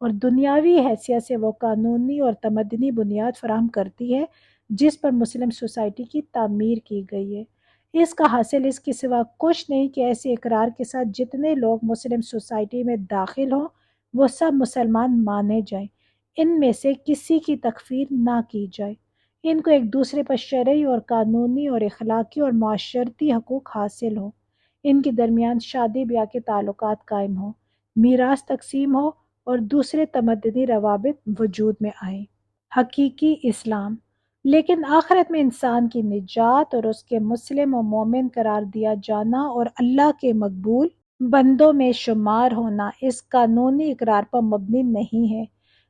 اور دنیاوی حیثیت سے وہ قانونی اور تمدنی بنیاد فراہم کرتی ہے جس پر مسلم سوسائٹی کی تعمیر کی گئی ہے۔ اس کا حاصل اس کے سوا کچھ نہیں کہ ایسے اقرار کے ساتھ جتنے لوگ مسلم سوسائٹی میں داخل ہوں وہ سب مسلمان مانے جائیں، ان میں سے کسی کی تکفیر نہ کی جائے، ان کو ایک دوسرے پر شرعی اور قانونی اور اخلاقی اور معاشرتی حقوق حاصل ہوں، ان کے درمیان شادی بیاہ کے تعلقات قائم ہوں، میراث تقسیم ہو اور دوسرے تمدنی روابط وجود میں آئیں۔ حقیقی اسلام لیکن آخرت میں انسان کی نجات اور اس کے مسلم و مومن قرار دیا جانا اور اللہ کے مقبول بندوں میں شمار ہونا اس قانونی اقرار پر مبنی نہیں ہے،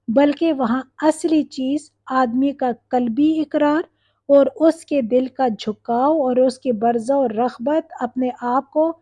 بلکہ وہاں اصلی چیز آدمی کا قلبی اقرار اور اس کے دل کا جھکاؤ اور اس کی برزہ اور رغبت اپنے آپ کو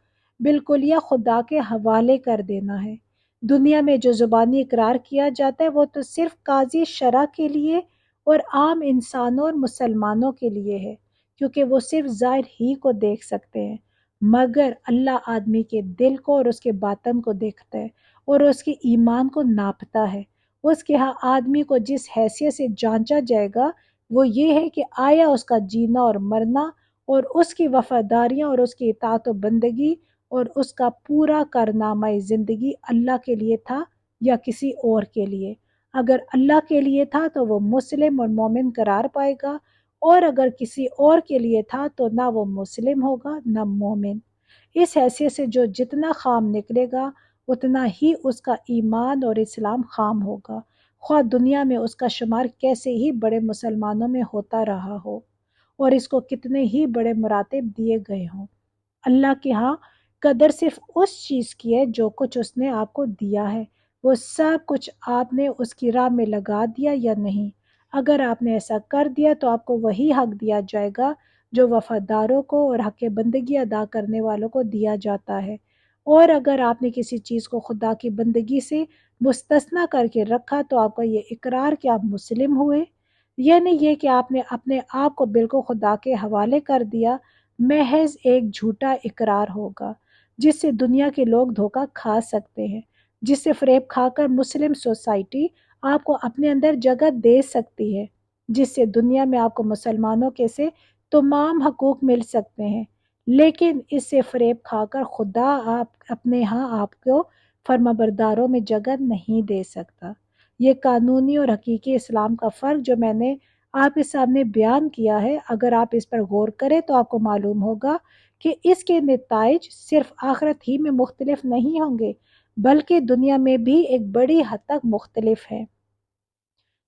بالکلیہ خدا کے حوالے کر دینا ہے۔ دنیا میں جو زبانی اقرار کیا جاتا ہے وہ تو صرف قاضی شرع کے لیے اور عام انسانوں اور مسلمانوں کے لیے ہے، کیونکہ وہ صرف ظاہر ہی کو دیکھ سکتے ہیں، مگر اللہ آدمی کے دل کو اور اس کے باطن کو دیکھتا ہے اور اس کے ایمان کو ناپتا ہے۔ اس کے ہاں آدمی کو جس حیثیت سے جانچا جائے گا وہ یہ ہے کہ آیا اس کا جینا اور مرنا اور اس کی وفاداریاں اور اس کی اطاعت و بندگی اور اس کا پورا کارنامہ زندگی اللہ کے لیے تھا یا کسی اور کے لیے۔ اگر اللہ کے لیے تھا تو وہ مسلم اور مومن قرار پائے گا، اور اگر کسی اور کے لیے تھا تو نہ وہ مسلم ہوگا نہ مومن۔ اس حیثیت سے جو جتنا خام نکلے گا اتنا ہی اس کا ایمان اور اسلام خام ہوگا، خواہ دنیا میں اس کا شمار کیسے ہی بڑے مسلمانوں میں ہوتا رہا ہو اور اس کو کتنے ہی بڑے مراتب دیے گئے ہوں۔ اللہ کے ہاں قدر صرف اس چیز کی ہے جو کچھ اس نے آپ کو دیا ہے، وہ سب کچھ آپ نے اس کی راہ میں لگا دیا یا نہیں۔ اگر آپ نے ایسا کر دیا تو آپ کو وہی حق دیا جائے گا جو وفاداروں کو اور حق بندگی ادا کرنے والوں کو دیا جاتا ہے، اور اگر آپ نے کسی چیز کو خدا کی بندگی سے مستثنی کر کے رکھا تو آپ کا یہ اقرار کہ آپ مسلم ہوئے، یعنی یہ کہ آپ نے اپنے آپ کو بالکل خدا کے حوالے کر دیا، محض ایک جھوٹا اقرار ہوگا جس سے دنیا کے لوگ دھوکہ کھا سکتے ہیں، جس سے فریب کھا کر مسلم سوسائٹی آپ کو اپنے اندر جگہ دے سکتی ہے، جس سے دنیا میں آپ کو مسلمانوں کے سے تمام حقوق مل سکتے ہیں، لیکن اس سے فریب کھا کر خدا آپ اپنے ہاں آپ کو فرمانبرداروں میں جگہ نہیں دے سکتا۔ یہ قانونی اور حقیقی اسلام کا فرق جو میں نے آپ کے سامنے بیان کیا ہے، اگر آپ اس پر غور کریں تو آپ کو معلوم ہوگا کہ اس کے نتائج صرف آخرت ہی میں مختلف نہیں ہوں گے بلکہ دنیا میں بھی ایک بڑی حد تک مختلف ہے۔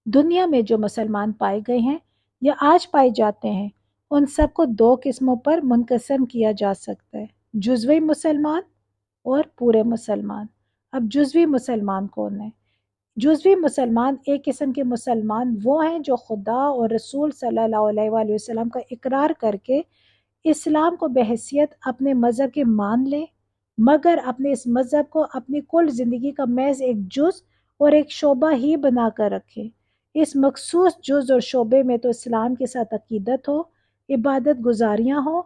دنیا میں جو مسلمان پائے گئے ہیں یا آج پائے جاتے ہیں ان سب کو دو قسموں پر منقسم کیا جا سکتا ہے، جزوی مسلمان اور پورے مسلمان۔ اب جزوی مسلمان کون ہے؟ جزوی مسلمان ایک قسم کے مسلمان وہ ہیں جو خدا اور رسول صلی اللہ علیہ وآلہ وسلم کا اقرار کر کے اسلام کو بحیثیت اپنے مذہب کے مان لیں، مگر اپنے اس مذہب کو اپنی کل زندگی کا محض ایک جز اور ایک شعبہ ہی بنا کر رکھیں۔ اس مخصوص جز اور شعبے میں تو اسلام کے ساتھ عقیدت ہو، عبادت گزاریاں ہو،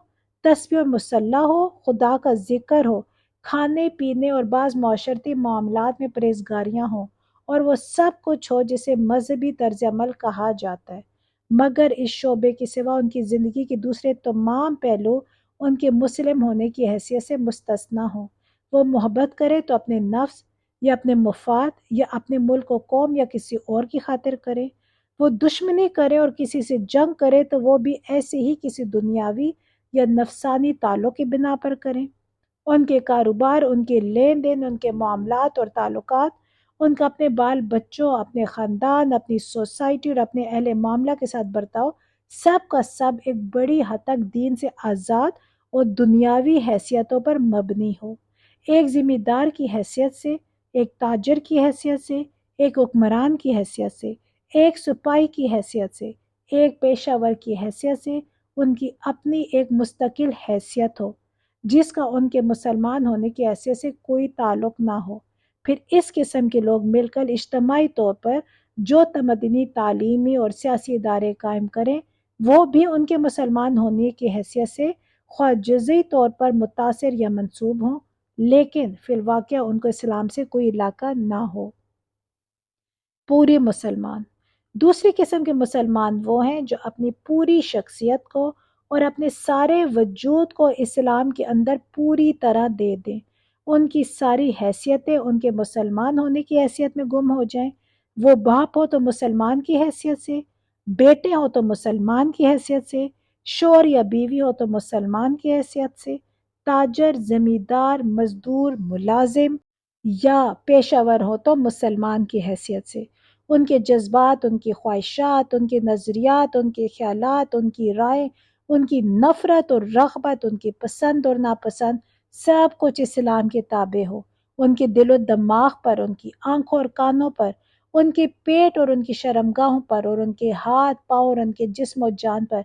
تسبیح اور مصلی ہو، خدا کا ذکر ہو، کھانے پینے اور بعض معاشرتی معاملات میں پرہیزگاریاں ہوں، اور وہ سب کچھ ہو جسے مذہبی طرز عمل کہا جاتا ہے، مگر اس شعبے کے سوا ان کی زندگی کے دوسرے تمام پہلو ان کے مسلم ہونے کی حیثیت سے مستثنی ہوں۔ وہ محبت کرے تو اپنے نفس یا اپنے مفاد یا اپنے ملک و قوم یا کسی اور کی خاطر کرے، وہ دشمنی کرے اور کسی سے جنگ کرے تو وہ بھی ایسے ہی کسی دنیاوی یا نفسانی تعلق کی بنا پر کریں۔ ان کے کاروبار، ان کے لین دین، ان کے معاملات اور تعلقات، ان کا اپنے بال بچوں، اپنے خاندان، اپنی سوسائٹی اور اپنے اہل معاملہ کے ساتھ برتاؤ سب کا سب ایک بڑی حد تک دین سے آزاد اور دنیاوی حیثیتوں پر مبنی ہو، ایک ذمہ دار کی حیثیت سے، ایک تاجر کی حیثیت سے، ایک حکمران کی حیثیت سے، ایک سپاہی کی حیثیت سے، ایک پیشہ ور کی حیثیت سے، ان کی اپنی ایک مستقل حیثیت ہو جس کا ان کے مسلمان ہونے کی حیثیت سے کوئی تعلق نہ ہو۔ پھر اس قسم کے لوگ مل کر اجتماعی طور پر جو تمدنی، تعلیمی اور سیاسی ادارے قائم کریں وہ بھی ان کے مسلمان ہونے کی حیثیت سے خواہ جزئی طور پر متاثر یا منسوب ہوں، لیکن فی الواقع ان کو اسلام سے کوئی علاقہ نہ ہو۔ پورے مسلمان۔ دوسری قسم کے مسلمان وہ ہیں جو اپنی پوری شخصیت کو اور اپنے سارے وجود کو اسلام کے اندر پوری طرح دے دیں، ان کی ساری حیثیتیں ان کے مسلمان ہونے کی حیثیت میں گم ہو جائیں۔ وہ باپ ہو تو مسلمان کی حیثیت سے، بیٹے ہو تو مسلمان کی حیثیت سے، شوہر یا بیوی ہو تو مسلمان کی حیثیت سے، تاجر، زمیندار، مزدور، ملازم یا پیشہ ور ہو تو مسلمان کی حیثیت سے۔ ان کے جذبات، ان کی خواہشات، ان کے نظریات، ان کے خیالات، ان کی رائے، ان کی نفرت اور رغبت، ان کی پسند اور ناپسند، سب کچھ اسلام کے تابع ہو۔ ان کے دل و دماغ پر، ان کی آنکھوں اور کانوں پر، ان کے پیٹ اور ان کی شرمگاہوں پر، اور ان کے ہاتھ پاؤں اور ان کے جسم و جان پر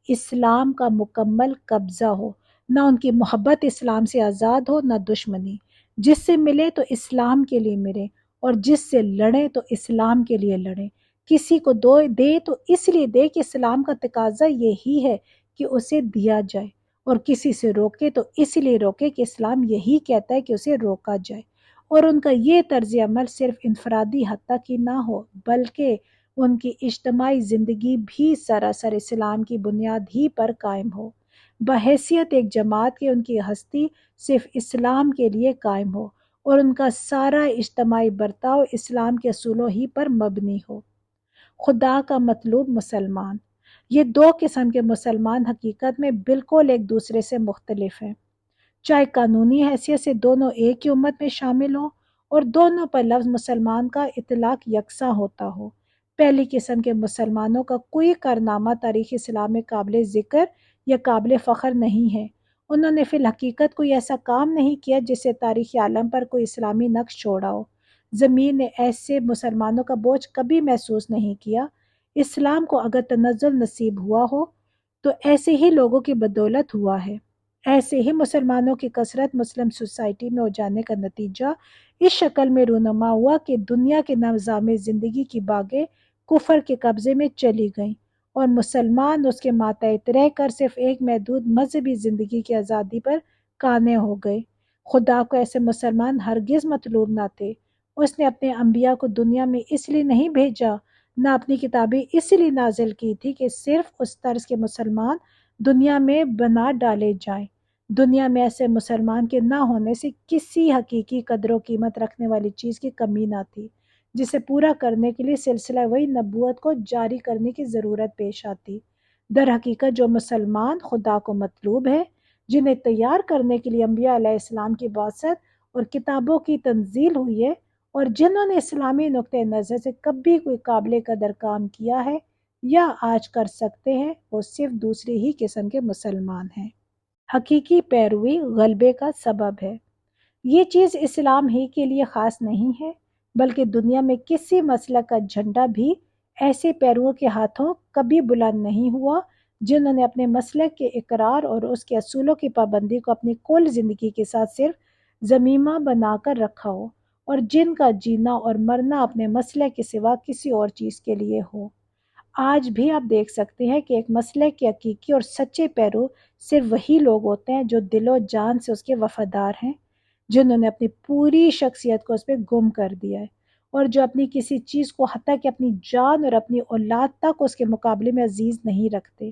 اسلام کا مکمل قبضہ ہو۔ نہ ان کی محبت اسلام سے آزاد ہو، نہ دشمنی۔ جس سے ملے تو اسلام کے لیے ملے، اور جس سے لڑے تو اسلام کے لیے لڑے۔ کسی کو دے تو اس لیے دے کہ اسلام کا تقاضا یہی ہے کہ اسے دیا جائے، اور کسی سے روکے تو اس لیے روکے کہ اسلام یہی کہتا ہے کہ اسے روکا جائے۔ اور ان کا یہ طرز عمل صرف انفرادی حد تک ہی نہ ہو، بلکہ ان کی اجتماعی زندگی بھی سراسر اسلام کی بنیاد ہی پر قائم ہو۔ بحیثیت ایک جماعت کے ان کی ہستی صرف اسلام کے لیے قائم ہو، اور ان کا سارا اجتماعی برتاؤ اسلام کے اصولوں ہی پر مبنی ہو۔ خدا کا مطلوب مسلمان۔ یہ دو قسم کے مسلمان حقیقت میں بالکل ایک دوسرے سے مختلف ہیں۔ چاہے قانونی حیثیت سے دونوں ایک ہی امت میں شامل ہوں، اور دونوں پر لفظ مسلمان کا اطلاق یکساں ہوتا ہو۔ پہلی قسم کے مسلمانوں کا کوئی کارنامہ تاریخ اسلام میں قابل ذکر یا قابل فخر نہیں ہے۔ انہوں نے فی الحقیقت کوئی ایسا کام نہیں کیا جس سے تاریخ عالم پر کوئی اسلامی نقش چھوڑا ہو۔ زمین نے ایسے مسلمانوں کا بوجھ کبھی محسوس نہیں کیا۔ اسلام کو اگر تنزل نصیب ہوا ہو تو ایسے ہی لوگوں کی بدولت ہوا ہے۔ ایسے ہی مسلمانوں کی کثرت مسلم سوسائٹی میں ہو جانے کا نتیجہ اس شکل میں رونما ہوا کہ دنیا کے نظام زندگی کی باغیں کفر کے قبضے میں چلی گئیں، اور مسلمان اس کے ماتحت رہ کر صرف ایک محدود مذہبی زندگی کی آزادی پر قانع ہو گئے۔ خدا کو ایسے مسلمان ہرگز مطلوب نہ تھے۔ اس نے اپنے انبیاء کو دنیا میں اس لیے نہیں بھیجا، نہ اپنی کتابیں اس لیے نازل کی تھی کہ صرف اس طرز کے مسلمان دنیا میں بنا ڈالے جائیں۔ دنیا میں ایسے مسلمان کے نہ ہونے سے کسی حقیقی قدر و قیمت رکھنے والی چیز کی کمی نہ تھی، جسے پورا کرنے کے لیے سلسلہ وہی نبوت کو جاری کرنے کی ضرورت پیش آتی۔ در حقیقت جو مسلمان خدا کو مطلوب ہے، جنہیں تیار کرنے کے لیے انبیاء علیہ السلام کی بعثت اور کتابوں کی تنزیل ہوئی ہے، اور جنہوں نے اسلامی نقطۂ نظر سے کبھی کوئی قابل قدر کام کیا ہے یا آج کر سکتے ہیں، وہ صرف دوسری ہی قسم کے مسلمان ہیں۔ حقیقی پیروی غلبے کا سبب ہے۔ یہ چیز اسلام ہی کے لیے خاص نہیں ہے، بلکہ دنیا میں کسی مسلک کا جھنڈا بھی ایسے پیرووں کے ہاتھوں کبھی بلند نہیں ہوا جنہوں نے اپنے مسلک کے اقرار اور اس کے اصولوں کی پابندی کو اپنی کل زندگی کے ساتھ صرف ضمیمہ بنا کر رکھا ہو، اور جن کا جینا اور مرنا اپنے مسلک کے سوا کسی اور چیز کے لیے ہو۔ آج بھی آپ دیکھ سکتے ہیں کہ ایک مسلک کے حقیقی اور سچے پیرو صرف وہی لوگ ہوتے ہیں جو دل و جان سے اس کے وفادار ہیں، جنہوں نے اپنی پوری شخصیت کو اس پہ گم کر دیا ہے، اور جو اپنی کسی چیز کو حتیٰ کہ اپنی جان اور اپنی اولاد تک اس کے مقابلے میں عزیز نہیں رکھتے۔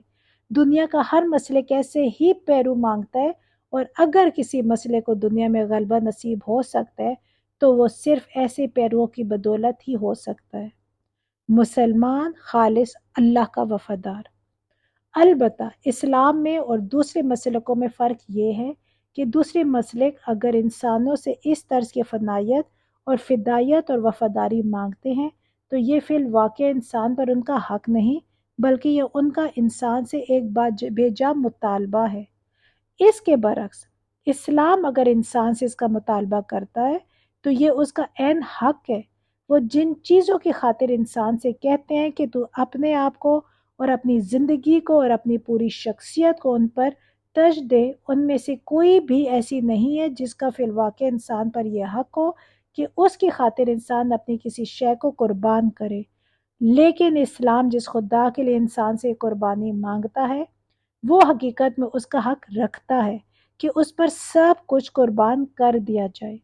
دنیا کا ہر مسلک ایسے ہی پیرو مانگتا ہے، اور اگر کسی مسئلے کو دنیا میں غلبہ نصیب ہو سکتا ہے تو وہ صرف ایسے پیرووں کی بدولت ہی ہو سکتا ہے۔ مسلمان خالص اللہ کا وفادار۔ البتہ اسلام میں اور دوسرے مسلکوں میں فرق یہ ہے کہ دوسرے مسلک اگر انسانوں سے اس طرز کی فنائیت اور فدائیت اور وفاداری مانگتے ہیں تو یہ فی الواقع انسان پر ان کا حق نہیں، بلکہ یہ ان کا انسان سے ایک بے جا مطالبہ ہے۔ اس کے برعکس اسلام اگر انسان سے اس کا مطالبہ کرتا ہے تو یہ اس کا عین حق ہے۔ وہ جن چیزوں کی خاطر انسان سے کہتے ہیں کہ تو اپنے آپ کو اور اپنی زندگی کو اور اپنی پوری شخصیت کو ان پر ترجیح دے، ان میں سے کوئی بھی ایسی نہیں ہے جس کا فی الواقع انسان پر یہ حق ہو کہ اس کی خاطر انسان اپنی کسی شے کو قربان کرے۔ لیکن اسلام جس خدا کے لیے انسان سے قربانی مانگتا ہے، وہ حقیقت میں اس کا حق رکھتا ہے کہ اس پر سب کچھ قربان کر دیا جائے۔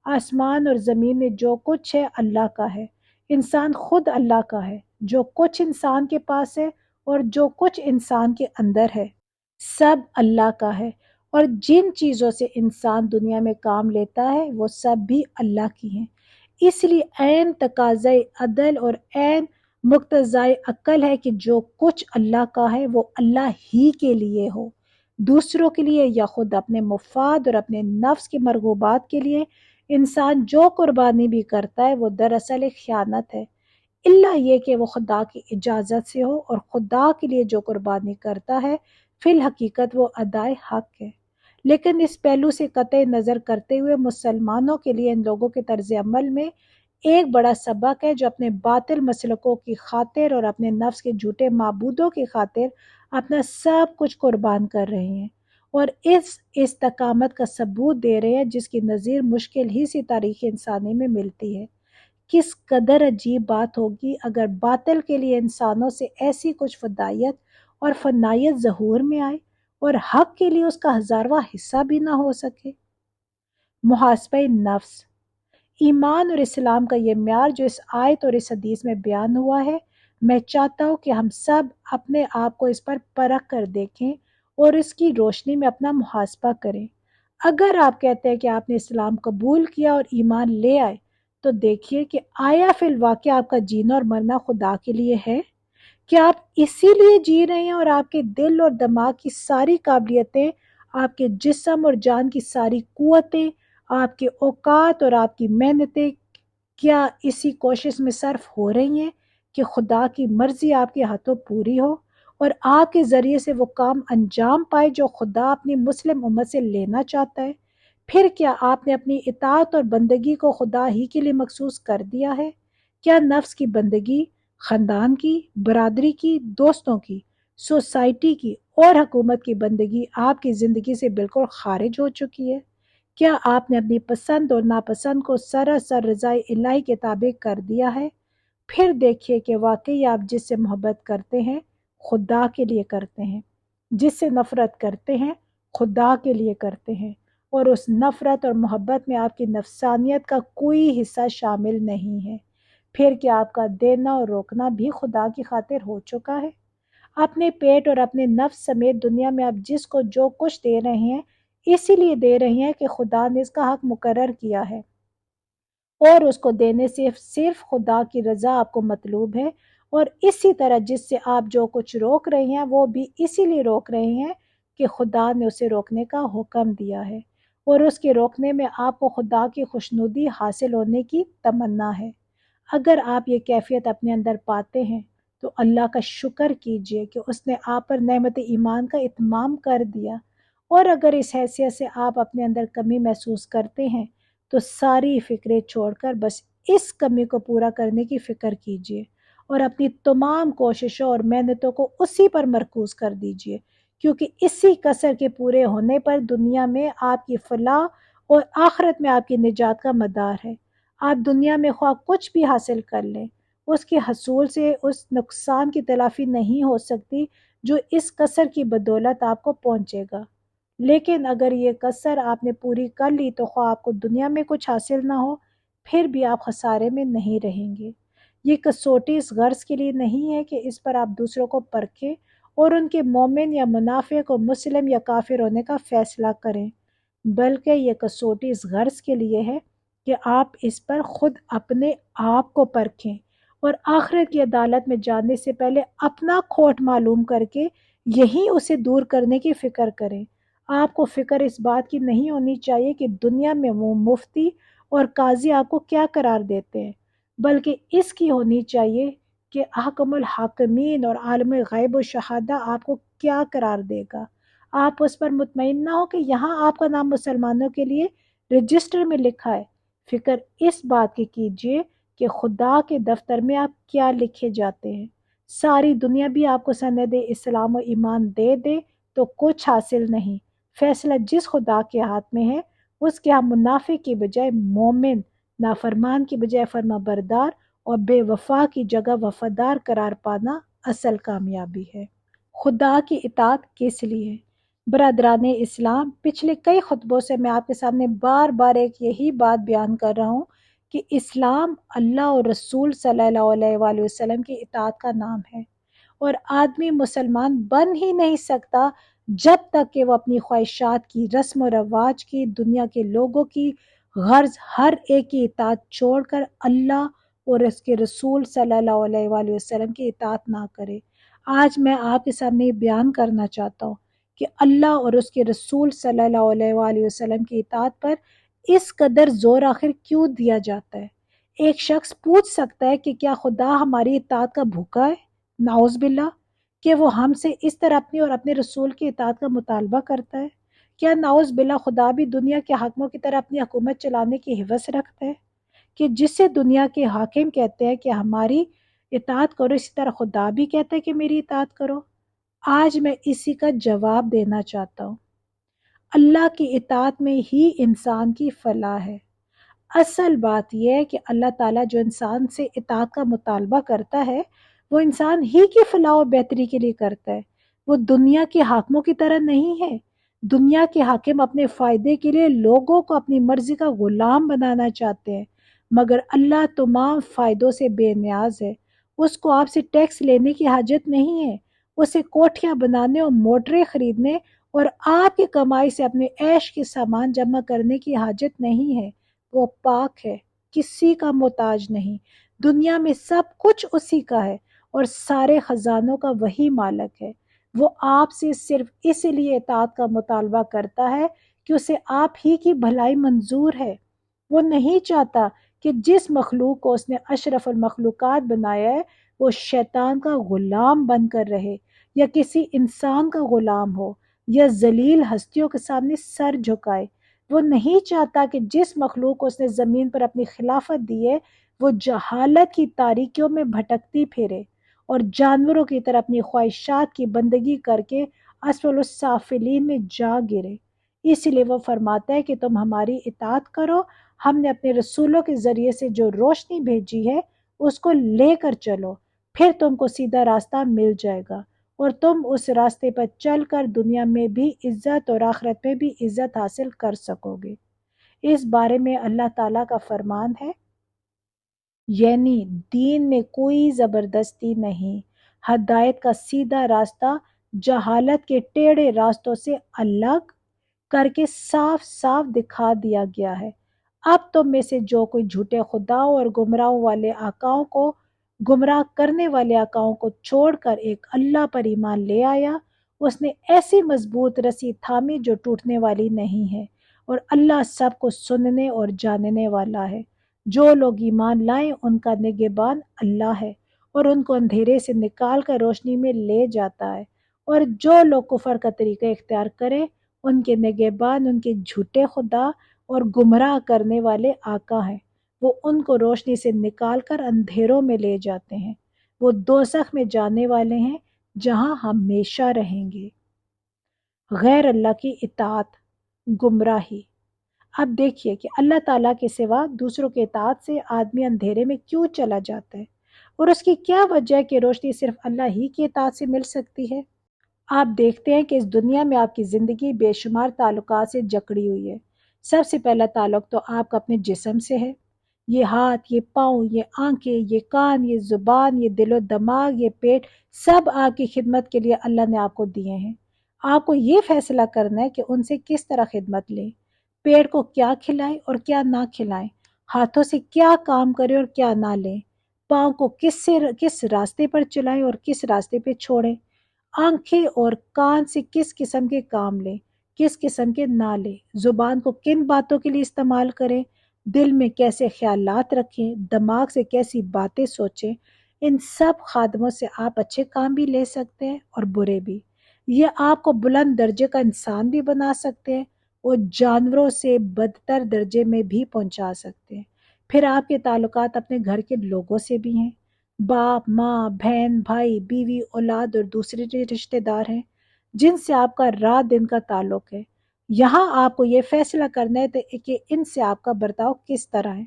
آسمان اور زمین میں جو کچھ ہے اللہ کا ہے، انسان خود اللہ کا ہے۔ جو کچھ انسان کے پاس ہے اور جو کچھ انسان کے اندر ہے سب اللہ کا ہے، اور جن چیزوں سے انسان دنیا میں کام لیتا ہے وہ سب بھی اللہ کی ہیں۔ اس لیے عین تقاضۂ عدل اور عین مقتضائے عقل ہے کہ جو کچھ اللہ کا ہے وہ اللہ ہی کے لیے ہو، دوسروں کے لیے یا خود اپنے مفاد اور اپنے نفس کی مرغوبات کے لیے انسان جو قربانی بھی کرتا ہے وہ دراصل ایک خیانت ہے، الا یہ کہ وہ خدا کی اجازت سے ہو، اور خدا کے لیے جو قربانی کرتا ہے فی الحقیقت وہ ادائے حق ہے۔ لیکن اس پہلو سے قطع نظر کرتے ہوئے مسلمانوں کے لیے ان لوگوں کے طرز عمل میں ایک بڑا سبق ہے جو اپنے باطل مسلکوں کی خاطر اور اپنے نفس کے جھوٹے معبودوں کی خاطر اپنا سب کچھ قربان کر رہے ہیں، اور اس استقامت کا ثبوت دے رہے ہیں جس کی نظیر مشکل ہی سی تاریخ انسانی میں ملتی ہے۔ کس قدر عجیب بات ہوگی اگر باطل کے لیے انسانوں سے ایسی کچھ فدائیت اور فنائیت ظہور میں آئے اور حق کے لیے اس کا ہزارواں حصہ بھی نہ ہو سکے۔ محاسبہ نفس۔ ایمان اور اسلام کا یہ معیار جو اس آیت اور اس حدیث میں بیان ہوا ہے، میں چاہتا ہوں کہ ہم سب اپنے آپ کو اس پر پرکھ کر دیکھیں اور اس کی روشنی میں اپنا محاسبہ کریں۔ اگر آپ کہتے ہیں کہ آپ نے اسلام قبول کیا اور ایمان لے آئے تو دیکھیے کہ آیا فی الواقع آپ کا جینا اور مرنا خدا کے لیے ہے؟ کیا آپ اسی لیے جی رہے ہیں اور آپ کے دل اور دماغ کی ساری قابلیتیں، آپ کے جسم اور جان کی ساری قوتیں، آپ کے اوقات اور آپ کی محنتیں کیا اسی کوشش میں صرف ہو رہی ہیں کہ خدا کی مرضی آپ کے ہاتھوں پوری ہو اور آپ کے ذریعے سے وہ کام انجام پائے جو خدا اپنی مسلم امت سے لینا چاہتا ہے؟ پھر کیا آپ نے اپنی اطاعت اور بندگی کو خدا ہی کے لیے مخصوص کر دیا ہے؟ کیا نفس کی بندگی، خاندان کی، برادری کی، دوستوں کی، سوسائٹی کی اور حکومت کی بندگی آپ کی زندگی سے بالکل خارج ہو چکی ہے؟ کیا آپ نے اپنی پسند اور ناپسند کو سراسر رضائے الہی کے تابع کر دیا ہے؟ پھر دیکھیے کہ واقعی آپ جس سے محبت کرتے ہیں خدا کے لیے کرتے ہیں، جس سے نفرت کرتے ہیں خدا کے لیے کرتے ہیں، اور اس نفرت اور محبت میں آپ کی نفسانیت کا کوئی حصہ شامل نہیں ہے۔ پھر کیا آپ کا دینا اور روکنا بھی خدا کی خاطر ہو چکا ہے؟ اپنے پیٹ اور اپنے نفس سمیت دنیا میں آپ جس کو جو کچھ دے رہے ہیں اسی لیے دے رہے ہیں کہ خدا نے اس کا حق مقرر کیا ہے، اور اس کو دینے سے صرف خدا کی رضا آپ کو مطلوب ہے، اور اسی طرح جس سے آپ جو کچھ روک رہے ہیں وہ بھی اسی لیے روک رہے ہیں کہ خدا نے اسے روکنے کا حکم دیا ہے، اور اس کے روکنے میں آپ کو خدا کی خوشنودی حاصل ہونے کی تمنا ہے۔ اگر آپ یہ کیفیت اپنے اندر پاتے ہیں تو اللہ کا شکر کیجئے کہ اس نے آپ پر نعمت ایمان کا اتمام کر دیا، اور اگر اس حیثیت سے آپ اپنے اندر کمی محسوس کرتے ہیں تو ساری فکریں چھوڑ کر بس اس کمی کو پورا کرنے کی فکر کیجئے اور اپنی تمام کوششوں اور محنتوں کو اسی پر مرکوز کر دیجئے، کیونکہ اسی کسر کے پورے ہونے پر دنیا میں آپ کی فلاح اور آخرت میں آپ کی نجات کا مدار ہے۔ آپ دنیا میں خواہ کچھ بھی حاصل کر لیں، اس کے حصول سے اس نقصان کی تلافی نہیں ہو سکتی جو اس کسر کی بدولت آپ کو پہنچے گا۔ لیکن اگر یہ کسر آپ نے پوری کر لی تو خواہ آپ کو دنیا میں کچھ حاصل نہ ہو پھر بھی آپ خسارے میں نہیں رہیں گے۔ یہ کسوٹی اس غرض کے لیے نہیں ہے کہ اس پر آپ دوسروں کو پرکھیں اور ان کے مومن یا منافق اور مسلم یا کافر ہونے کا فیصلہ کریں، بلکہ یہ کسوٹی اس غرض کے لیے ہے کہ آپ اس پر خود اپنے آپ کو پرکھیں اور آخرت کی عدالت میں جانے سے پہلے اپنا کھوٹ معلوم کر کے یہی اسے دور کرنے کی فکر کریں۔ آپ کو فکر اس بات کی نہیں ہونی چاہیے کہ دنیا میں وہ مفتی اور قاضی آپ کو کیا قرار دیتے ہیں، بلکہ اس کی ہونی چاہیے کہ حکم الحاکمین اور عالم غیب و شہادہ آپ کو کیا قرار دے گا۔ آپ اس پر مطمئن نہ ہو کہ یہاں آپ کا نام مسلمانوں کے لیے رجسٹر میں لکھا ہے، فکر اس بات کی کیجئے کہ خدا کے دفتر میں آپ کیا لکھے جاتے ہیں۔ ساری دنیا بھی آپ کو سند اسلام و ایمان دے دے تو کچھ حاصل نہیں، فیصلہ جس خدا کے ہاتھ میں ہے اس کے ہاں منافق کی بجائے مومن، نافرمان کی بجائے فرما بردار اور بے وفا کی جگہ وفادار قرار پانا اصل کامیابی ہے۔ خدا کی اطاعت کس لیے؟ برادران اسلام، پچھلے کئی خطبوں سے میں آپ کے سامنے بار بار ایک یہی بات بیان کر رہا ہوں کہ اسلام اللہ اور رسول صلی اللہ علیہ وآلہ وسلم کی اطاعت کا نام ہے، اور آدمی مسلمان بن ہی نہیں سکتا جب تک کہ وہ اپنی خواہشات کی، رسم و رواج کی، دنیا کے لوگوں کی، غرض ہر ایک کی اطاعت چھوڑ کر اللہ اور اس کے رسول صلی اللہ علیہ وآلہ وسلم کی اطاعت نہ کرے۔ آج میں آپ کے سامنے یہ بیان کرنا چاہتا ہوں کہ اللہ اور اس کے رسول صلی اللہ علیہ وآلہ وسلم کی اطاعت پر اس قدر زور آخر کیوں دیا جاتا ہے؟ ایک شخص پوچھ سکتا ہے کہ کیا خدا ہماری اطاعت کا بھوکا ہے؟ نعوذ باللہ! کہ وہ ہم سے اس طرح اپنی اور اپنے رسول کی اطاعت کا مطالبہ کرتا ہے؟ کیا نعوذ باللہ خدا بھی دنیا کے حاکموں کی طرح اپنی حکومت چلانے کی ہوس رکھتا ہے کہ جسے دنیا کے حاکم کہتے ہیں کہ ہماری اطاعت کرو، اسی طرح خدا بھی کہتا ہے کہ میری اطاعت کرو؟ آج میں اسی کا جواب دینا چاہتا ہوں۔ اللہ کی اطاعت میں ہی انسان کی فلاح ہے۔ اصل بات یہ ہے کہ اللہ تعالیٰ جو انسان سے اطاعت کا مطالبہ کرتا ہے وہ انسان ہی کی فلاح و بہتری کے لیے کرتا ہے، وہ دنیا کے حاکموں کی طرح نہیں ہے۔ دنیا کے حاکم اپنے فائدے کے لیے لوگوں کو اپنی مرضی کا غلام بنانا چاہتے ہیں، مگر اللہ تمام فائدوں سے بے نیاز ہے۔ اس کو آپ سے ٹیکس لینے کی حاجت نہیں ہے، اسے کوٹھیاں بنانے اور موٹریں خریدنے اور آپ کی کمائی سے اپنے عیش کے سامان جمع کرنے کی حاجت نہیں ہے۔ وہ پاک ہے، کسی کا محتاج نہیں، دنیا میں سب کچھ اسی کا ہے اور سارے خزانوں کا وہی مالک ہے۔ وہ آپ سے صرف اس لیے اطاعت کا مطالبہ کرتا ہے کہ اسے آپ ہی کی بھلائی منظور ہے۔ وہ نہیں چاہتا کہ جس مخلوق کو اس نے اشرف المخلوقات بنایا ہے وہ شیطان کا غلام بن کر رہے، یا کسی انسان کا غلام ہو، یا ذلیل ہستیوں کے سامنے سر جھکائے۔ وہ نہیں چاہتا کہ جس مخلوق کو اس نے زمین پر اپنی خلافت دی ہے وہ جہالت کی تاریکیوں میں بھٹکتی پھرے اور جانوروں کی طرح اپنی خواہشات کی بندگی کر کے اسفل السافلین میں جا گرے۔ اس لیے وہ فرماتا ہے کہ تم ہماری اطاعت کرو، ہم نے اپنے رسولوں کے ذریعے سے جو روشنی بھیجی ہے اس کو لے کر چلو، پھر تم کو سیدھا راستہ مل جائے گا اور تم اس راستے پر چل کر دنیا میں بھی عزت اور آخرت میں بھی عزت حاصل کر سکو گے۔ اس بارے میں اللہ تعالیٰ کا فرمان ہے، یعنی دین میں کوئی زبردستی نہیں، ہدایت کا سیدھا راستہ جہالت کے ٹیڑھے راستوں سے الگ کر کے صاف صاف دکھا دیا گیا ہے۔ اب تم میں سے جو کوئی جھوٹے خداؤں اور گمراہ کرنے والے آقاؤں کو چھوڑ کر ایک اللہ پر ایمان لے آیا، اس نے ایسی مضبوط رسی تھامی جو ٹوٹنے والی نہیں ہے، اور اللہ سب کو سننے اور جاننے والا ہے۔ جو لوگ ایمان لائیں ان کا نگہبان اللہ ہے اور ان کو اندھیرے سے نکال کر روشنی میں لے جاتا ہے، اور جو لوگ کفر کا طریقہ اختیار کریں ان کے نگہبان ان کے جھوٹے خدا اور گمراہ کرنے والے آقا ہیں۔ وہ ان کو روشنی سے نکال کر اندھیروں میں لے جاتے ہیں، وہ دوزخ میں جانے والے ہیں جہاں ہمیشہ رہیں گے۔ غیر اللہ کی اطاعت، گمراہی۔ اب دیکھیے کہ اللہ تعالیٰ کے سوا دوسروں کے اطاعت سے آدمی اندھیرے میں کیوں چلا جاتا ہے، اور اس کی کیا وجہ ہے کہ روشنی صرف اللہ ہی کی اطاعت سے مل سکتی ہے۔ آپ دیکھتے ہیں کہ اس دنیا میں آپ کی زندگی بے شمار تعلقات سے جکڑی ہوئی ہے۔ سب سے پہلا تعلق تو آپ کا اپنے جسم سے ہے، یہ ہاتھ، یہ پاؤں، یہ آنکھیں، یہ کان، یہ زبان، یہ دل و دماغ، یہ پیٹ، سب آپ کی خدمت کے لیے اللہ نے آپ کو دیے ہیں۔ آپ کو یہ فیصلہ کرنا ہے کہ ان سے کس طرح خدمت لیں، پیٹ کو کیا کھلائیں اور کیا نہ کھلائیں، ہاتھوں سے کیا کام کریں اور کیا نہ لیں، پاؤں کو کس راستے پر چلائیں اور کس راستے پہ چھوڑیں، آنکھیں اور کان سے کس قسم کے کام لیں، کس قسم کے نہ لیں، زبان کو کن باتوں کے لیے استعمال کریں، دل میں کیسے خیالات رکھیں، دماغ سے کیسی باتیں سوچیں۔ ان سب خادموں سے آپ اچھے کام بھی لے سکتے ہیں اور برے بھی۔ یہ آپ کو بلند درجے کا انسان بھی بنا سکتے ہیں اور جانوروں سے بدتر درجے میں بھی پہنچا سکتے ہیں۔ پھر آپ کے تعلقات اپنے گھر کے لوگوں سے بھی ہیں، باپ، ماں، بہن، بھائی، بیوی، اولاد اور دوسرے رشتہ دار ہیں جن سے آپ کا رات دن کا تعلق ہے۔ یہاں آپ کو یہ فیصلہ کرنا ہے کہ ان سے آپ کا برتاؤ کس طرح ہے،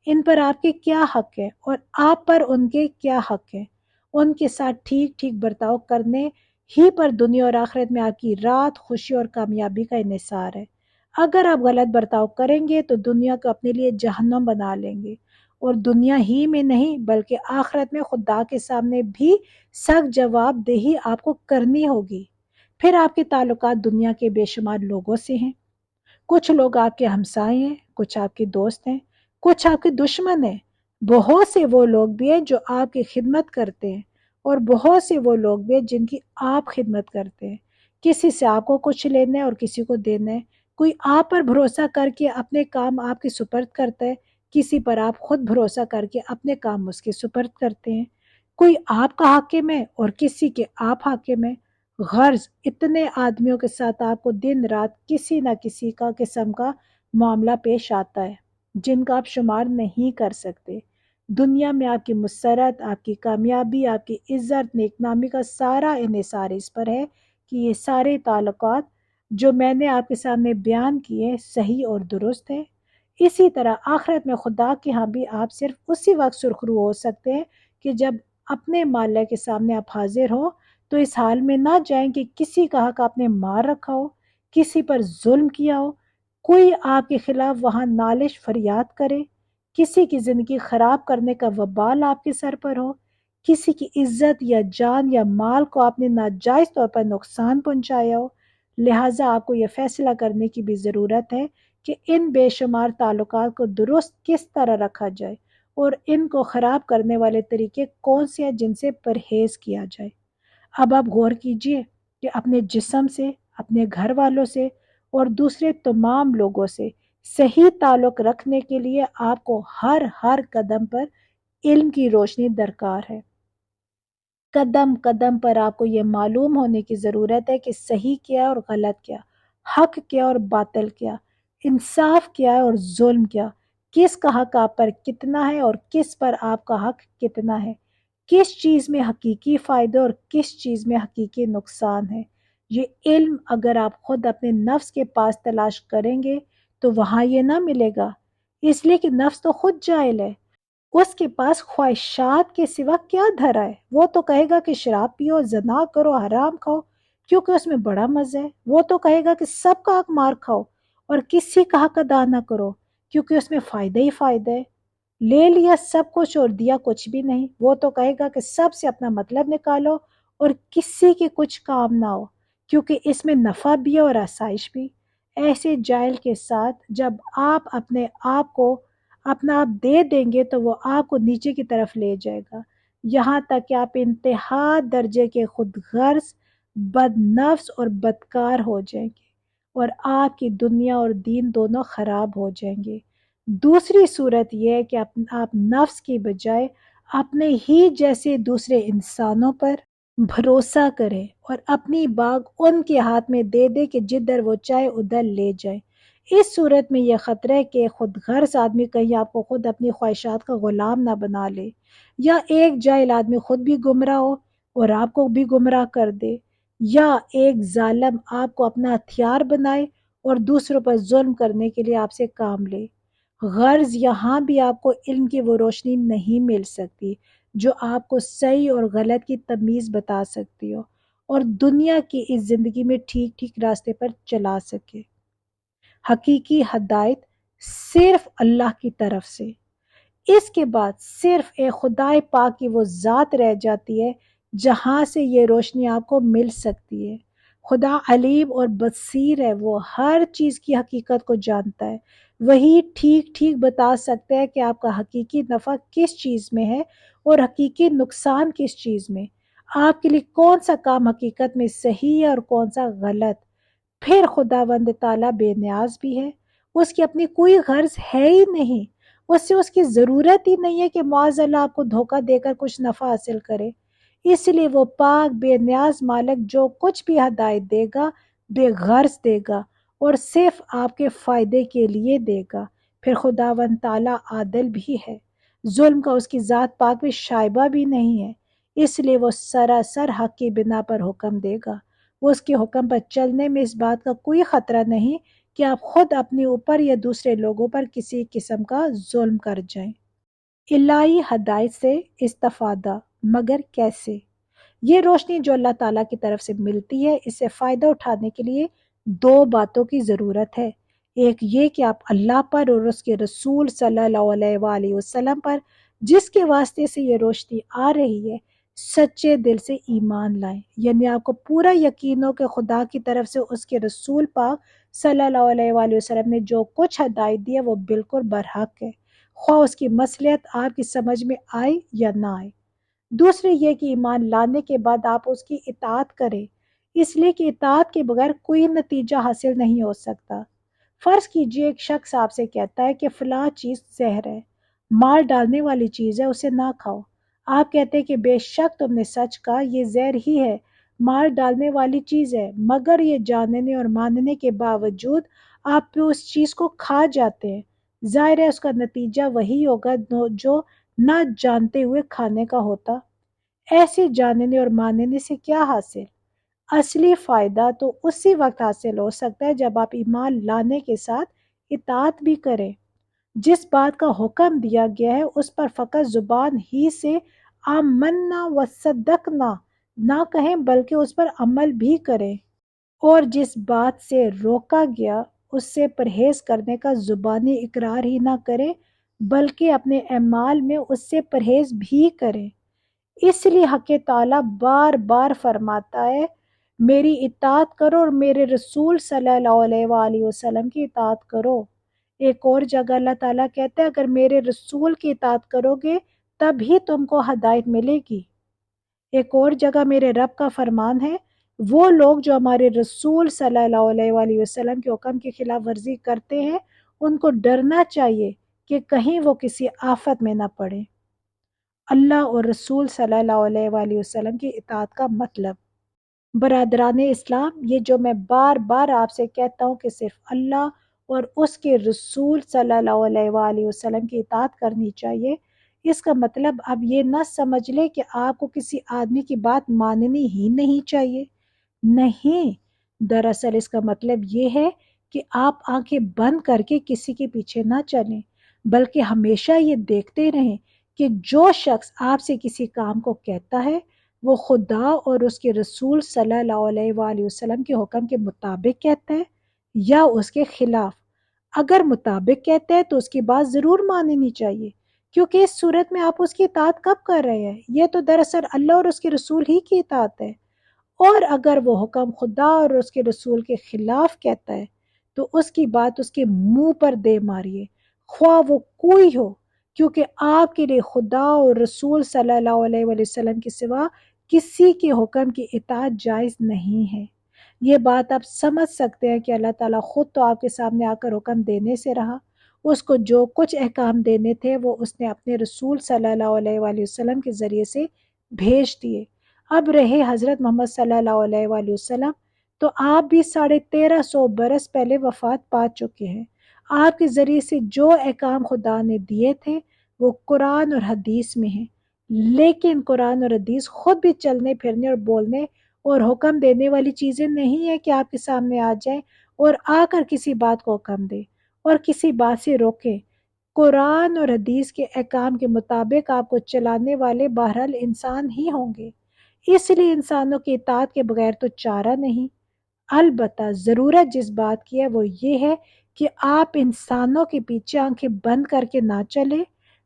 ان پر آپ کے کیا حق ہے اور آپ پر ان کے کیا حق ہے۔ ان کے ساتھ ٹھیک ٹھیک برتاؤ کرنے ہی پر دنیا اور آخرت میں آپ کی رات خوشی اور کامیابی کا انحصار ہے۔ اگر آپ غلط برتاؤ کریں گے تو دنیا کو اپنے لیے جہنم بنا لیں گے، اور دنیا ہی میں نہیں بلکہ آخرت میں خدا کے سامنے بھی سخت جواب دہی آپ کو کرنی ہوگی۔ پھر آپ کے تعلقات دنیا کے بے شمار لوگوں سے ہیں۔ کچھ لوگ آپ کے ہمسائے ہیں، کچھ آپ کے دوست ہیں، کچھ آپ کے دشمن ہیں۔ بہت سے وہ لوگ بھی ہیں جو آپ کی خدمت کرتے ہیں، اور بہت سے وہ لوگ بھی ہیں جن کی آپ خدمت کرتے ہیں۔ کسی سے آپ کو کچھ لینا ہے اور کسی کو دینا ہے۔ کوئی آپ پر بھروسہ کر کے اپنے کام آپ کے سپرد کرتا ہے، کسی پر آپ خود بھروسہ کر کے اپنے کام اس کے سپرد کرتے ہیں۔ کوئی آپ کا حاکم ہے اور کسی کے آپ حاکم ہے۔ غرض اتنے آدمیوں کے ساتھ آپ کو دن رات کسی نہ کسی کا قسم کا معاملہ پیش آتا ہے جن کا آپ شمار نہیں کر سکتے۔ دنیا میں آپ کی مسرت، آپ کی کامیابی، آپ کی عزت، نیک نامی کا سارا انحصار اس پر ہے کہ یہ سارے تعلقات جو میں نے آپ کے سامنے بیان کیے صحیح اور درست ہے۔ اسی طرح آخرت میں خدا کے ہاں بھی آپ صرف اسی وقت سرخرو ہو سکتے ہیں کہ جب اپنے مالک کے سامنے آپ حاضر ہو تو اس حال میں نہ جائیں کہ کسی کا حق آپ نے مار رکھا ہو، کسی پر ظلم کیا ہو، کوئی آپ کے خلاف وہاں نالش فریاد کرے، کسی کی زندگی خراب کرنے کا وبال آپ کے سر پر ہو، کسی کی عزت یا جان یا مال کو آپ نے ناجائز طور پر نقصان پہنچایا ہو۔ لہٰذا آپ کو یہ فیصلہ کرنے کی بھی ضرورت ہے کہ ان بے شمار تعلقات کو درست کس طرح رکھا جائے اور ان کو خراب کرنے والے طریقے کون سے ہیں جن سے پرہیز کیا جائے۔ اب آپ غور کیجئے کہ اپنے جسم سے، اپنے گھر والوں سے اور دوسرے تمام لوگوں سے صحیح تعلق رکھنے کے لیے آپ کو ہر قدم پر علم کی روشنی درکار ہے۔ قدم قدم پر آپ کو یہ معلوم ہونے کی ضرورت ہے کہ صحیح کیا اور غلط کیا، حق کیا اور باطل کیا، انصاف کیا اور ظلم کیا، کس کا حق آپ پر کتنا ہے اور کس پر آپ کا حق کتنا ہے، کس چیز میں حقیقی فائدہ اور کس چیز میں حقیقی نقصان ہے۔ یہ علم اگر آپ خود اپنے نفس کے پاس تلاش کریں گے تو وہاں یہ نہ ملے گا، اس لیے کہ نفس تو خود جاہل ہے۔ اس کے پاس خواہشات کے سوا کیا دھرا ہے؟ وہ تو کہے گا کہ شراب پیو، زنا کرو، حرام کھاؤ کیونکہ اس میں بڑا مزہ ہے۔ وہ تو کہے گا کہ سب کا حق مار کھاؤ اور کسی کا حق ادا نہ کرو کیونکہ اس میں فائدہ ہی فائدہ ہے۔ لے لیا سب کچھ اور دیا کچھ بھی نہیں۔ وہ تو کہے گا کہ سب سے اپنا مطلب نکالو اور کسی کے کچھ کام نہ ہو کیونکہ اس میں نفع بھی ہے اور آسائش بھی۔ ایسے جاہل کے ساتھ جب آپ اپنے آپ کو اپنا آپ دے دیں گے تو وہ آپ کو نیچے کی طرف لے جائے گا، یہاں تک کہ آپ انتہا درجے کے خود غرض، بد نفس اور بدکار ہو جائیں گے اور آپ کی دنیا اور دین دونوں خراب ہو جائیں گے۔ دوسری صورت یہ ہے کہ آپ نفس کی بجائے اپنے ہی جیسے دوسرے انسانوں پر بھروسہ کریں اور اپنی باغ ان کے ہاتھ میں دے دے کہ جدھر وہ چاہے ادھر لے جائیں۔ اس صورت میں یہ خطرہ ہے کہ خود غرض آدمی کہیں آپ کو خود اپنی خواہشات کا غلام نہ بنا لے، یا ایک جاہل آدمی خود بھی گمراہ ہو اور آپ کو بھی گمراہ کر دے، یا ایک ظالم آپ کو اپنا ہتھیار بنائے اور دوسروں پر ظلم کرنے کے لیے آپ سے کام لے۔ غرض یہاں بھی آپ کو علم کی وہ روشنی نہیں مل سکتی جو آپ کو صحیح اور غلط کی تمیز بتا سکتی ہو اور دنیا کی اس زندگی میں ٹھیک ٹھیک راستے پر چلا سکے۔ حقیقی ہدایت صرف اللہ کی طرف سے، اس کے بعد صرف ایک خدائے پاک کی وہ ذات رہ جاتی ہے جہاں سے یہ روشنی آپ کو مل سکتی ہے۔ خدا علیم اور بصیر ہے، وہ ہر چیز کی حقیقت کو جانتا ہے، وہی ٹھیک ٹھیک بتا سکتا ہے کہ آپ کا حقیقی نفع کس چیز میں ہے اور حقیقی نقصان کس چیز میں، آپ کے لیے کون سا کام حقیقت میں صحیح ہے اور کون سا غلط۔ پھر خداوند تعالیٰ بے نیاز بھی ہے، اس کی اپنی کوئی غرض ہے ہی نہیں، اس سے اس کی ضرورت ہی نہیں ہے کہ معاذ اللہ آپ کو دھوکہ دے کر کچھ نفع حاصل کرے۔ اس لیے وہ پاک بے نیاز مالک جو کچھ بھی ہدایت دے گا بے غرض دے گا اور صرف آپ کے فائدے کے لیے دے گا۔ پھر خداوند تعالیٰ عادل بھی ہے، ظلم کا اس کی ذات پاک میں شائبہ بھی نہیں ہے، اس لیے وہ سراسر حق کی بنا پر حکم دے گا۔ وہ اس کے حکم پر چلنے میں اس بات کا کوئی خطرہ نہیں کہ آپ خود اپنے اوپر یا دوسرے لوگوں پر کسی قسم کا ظلم کر جائیں۔ الہی ہدایت سے استفادہ، مگر کیسے؟ یہ روشنی جو اللہ تعالیٰ کی طرف سے ملتی ہے، اس سے فائدہ اٹھانے کے لیے دو باتوں کی ضرورت ہے۔ ایک یہ کہ آپ اللہ پر اور اس کے رسول صلی اللہ علیہ وآلہ وسلم پر جس کے واسطے سے یہ روشنی آ رہی ہے سچے دل سے ایمان لائیں، یعنی آپ کو پورا یقین ہو کہ خدا کی طرف سے اس کے رسول پاک صلی اللہ علیہ وآلہ وسلم نے جو کچھ ہدایت دی ہے وہ بالکل برحق ہے، خواہ اس کی مصلحت آپ کی سمجھ میں آئے یا نہ آئے۔ دوسرے یہ کہ ایمان لانے کے بعد آپ اس کی اطاعت کریں، اس لیے کہ اطاعت کے بغیر کوئی نتیجہ حاصل نہیں ہو سکتا۔ فرض کیجئے ایک شخص آپ سے کہتا ہے کہ فلاں چیز زہر ہے، مار ڈالنے والی چیز ہے، اسے نہ کھاؤ۔ آپ کہتے ہیں کہ بے شک تم نے سچ کہا، یہ زہر ہی ہے، مار ڈالنے والی چیز ہے، مگر یہ جاننے اور ماننے کے باوجود آپ اس چیز کو کھا جاتے ہیں، ظاہر ہے اس کا نتیجہ وہی ہوگا جو نہ جانتے ہوئے کھانے کا ہوتا۔ ایسے جاننے اور ماننے سے کیا حاصل؟ اصلی فائدہ تو اسی وقت حاصل ہو سکتا ہے جب آپ ایمان لانے کے ساتھ اطاعت بھی کریں، جس بات کا حکم دیا گیا ہے اس پر فقط زبان ہی سے آمنا و صدقنا نہ کہیں بلکہ اس پر عمل بھی کریں، اور جس بات سے روکا گیا اس سے پرہیز کرنے کا زبانی اقرار ہی نہ کریں بلکہ اپنے اعمال میں اس سے پرہیز بھی کریں۔ اس لیے حق تعالیٰ بار بار فرماتا ہے میری اطاعت کرو اور میرے رسول صلی اللہ علیہ وآلہ وسلم کی اطاعت کرو۔ ایک اور جگہ اللہ تعالیٰ کہتا ہے اگر میرے رسول کی اطاعت کرو گے تب ہی تم کو ہدایت ملے گی۔ ایک اور جگہ میرے رب کا فرمان ہے وہ لوگ جو ہمارے رسول صلی اللہ علیہ وآلہ وسلم کے حکم کی خلاف ورزی کرتے ہیں ان کو ڈرنا چاہیے کہ کہیں وہ کسی آفت میں نہ پڑے۔ اللہ اور رسول صلی اللہ علیہ وآلہ وسلم کی اطاعت کا مطلب، برادران اسلام، یہ جو میں بار بار آپ سے کہتا ہوں کہ صرف اللہ اور اس کے رسول صلی اللہ علیہ وآلہ وسلم کی اطاعت کرنی چاہیے، اس کا مطلب اب یہ نہ سمجھ لے کہ آپ کو کسی آدمی کی بات ماننی ہی نہیں چاہیے، نہیں، دراصل اس کا مطلب یہ ہے کہ آپ آنکھیں بند کر کے کسی کے پیچھے نہ چلیں بلکہ ہمیشہ یہ دیکھتے رہیں کہ جو شخص آپ سے کسی کام کو کہتا ہے وہ خدا اور اس کے رسول صلی اللہ علیہ وآلہ وسلم کے حکم کے مطابق کہتا ہے یا اس کے خلاف۔ اگر مطابق کہتا ہے تو اس کی بات ضرور ماننی چاہیے، کیونکہ اس صورت میں آپ اس کی اطاعت کب کر رہے ہیں؟ یہ تو دراصل اللہ اور اس کے رسول ہی کی اطاعت ہے۔ اور اگر وہ حکم خدا اور اس کے رسول کے خلاف کہتا ہے تو اس کی بات اس کے منہ پر دے ماریے، خواہ وہ کوئی ہو، کیونکہ آپ کے لیے خدا اور رسول صلی اللہ علیہ وآلہ وسلم کے سوا کسی کے حکم کی اطاعت جائز نہیں ہے۔ یہ بات آپ سمجھ سکتے ہیں کہ اللہ تعالیٰ خود تو آپ کے سامنے آ کر حکم دینے سے رہا، اس کو جو کچھ احکام دینے تھے وہ اس نے اپنے رسول صلی اللہ علیہ وآلہ وسلم کے ذریعے سے بھیج دیے۔ اب رہے حضرت محمد صلی اللہ علیہ وآلہ وسلم، تو آپ بھی 1350 برس پہلے وفات پا چکے ہیں۔ آپ کے ذریعے سے جو احکام خدا نے دیے تھے وہ قرآن اور حدیث میں ہیں، لیکن قرآن اور حدیث خود بھی چلنے پھرنے اور بولنے اور حکم دینے والی چیزیں نہیں ہیں کہ آپ کے سامنے آ جائیں اور آ کر کسی بات کو حکم دے اور کسی بات سے روکیں۔ قرآن اور حدیث کے احکام کے مطابق آپ کو چلانے والے بہرحال انسان ہی ہوں گے، اس لیے انسانوں کی اطاعت کے بغیر تو چارہ نہیں۔ البتہ ضرورت جس بات کی ہے وہ یہ ہے کہ آپ انسانوں کے پیچھے آنکھیں بند کر کے نہ چلیں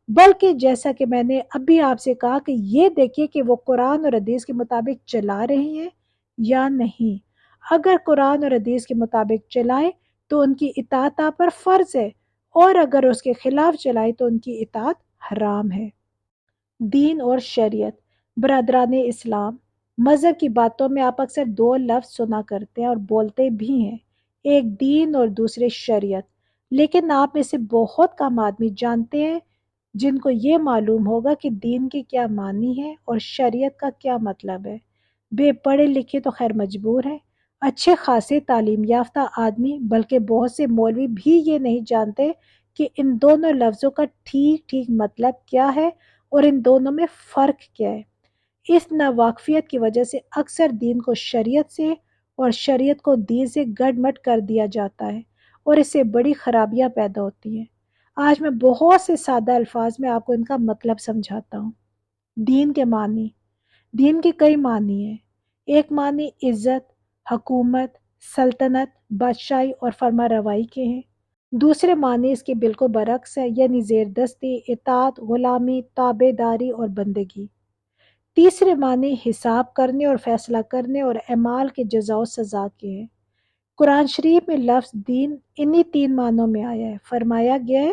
بلکہ جیسا کہ میں نے ابھی آپ سے کہا کہ یہ دیکھیے کہ وہ قرآن اور حدیث کے مطابق چلا رہے ہیں یا نہیں۔ اگر قرآن اور حدیث کے مطابق چلائیں تو ان کی اطاعت آپ پر فرض ہے، اور اگر اس کے خلاف چلائیں تو ان کی اطاعت حرام ہے۔ دین اور شریعت، برادران اسلام، مذہب کی باتوں میں آپ اکثر دو لفظ سنا کرتے ہیں اور بولتے بھی ہیں، ایک دین اور دوسرے شریعت، لیکن آپ میں سے بہت کم آدمی جانتے ہیں جن کو یہ معلوم ہوگا کہ دین کی کیا معنی ہے اور شریعت کا کیا مطلب ہے۔ بے پڑھے لکھے تو خیر مجبور ہیں، اچھے خاصے تعلیم یافتہ آدمی بلکہ بہت سے مولوی بھی یہ نہیں جانتے کہ ان دونوں لفظوں کا ٹھیک ٹھیک مطلب کیا ہے اور ان دونوں میں فرق کیا ہے۔ اس ناواقفیت کی وجہ سے اکثر دین کو شریعت سے اور شریعت کو دین سے گڑ مٹ کر دیا جاتا ہے اور اس سے بڑی خرابیاں پیدا ہوتی ہیں۔ آج میں بہت سے سادہ الفاظ میں آپ کو ان کا مطلب سمجھاتا ہوں۔ دین کے معنی، دین کے کئی معنی ہیں۔ ایک معنی عزت، حکومت، سلطنت، بادشاہی اور فرما روائی کے ہیں۔ دوسرے معنی اس کے بالکل برعکس ہے، یعنی زیر دستی، اطاعت، غلامی، تابع داری اور بندگی۔ تیسرے معنی حساب کرنے اور فیصلہ کرنے اور اعمال کے جزا و سزا کے ہیں۔ قرآن شریف میں لفظ دین انہی تین معنوں میں آیا ہے۔ فرمایا گیا ہے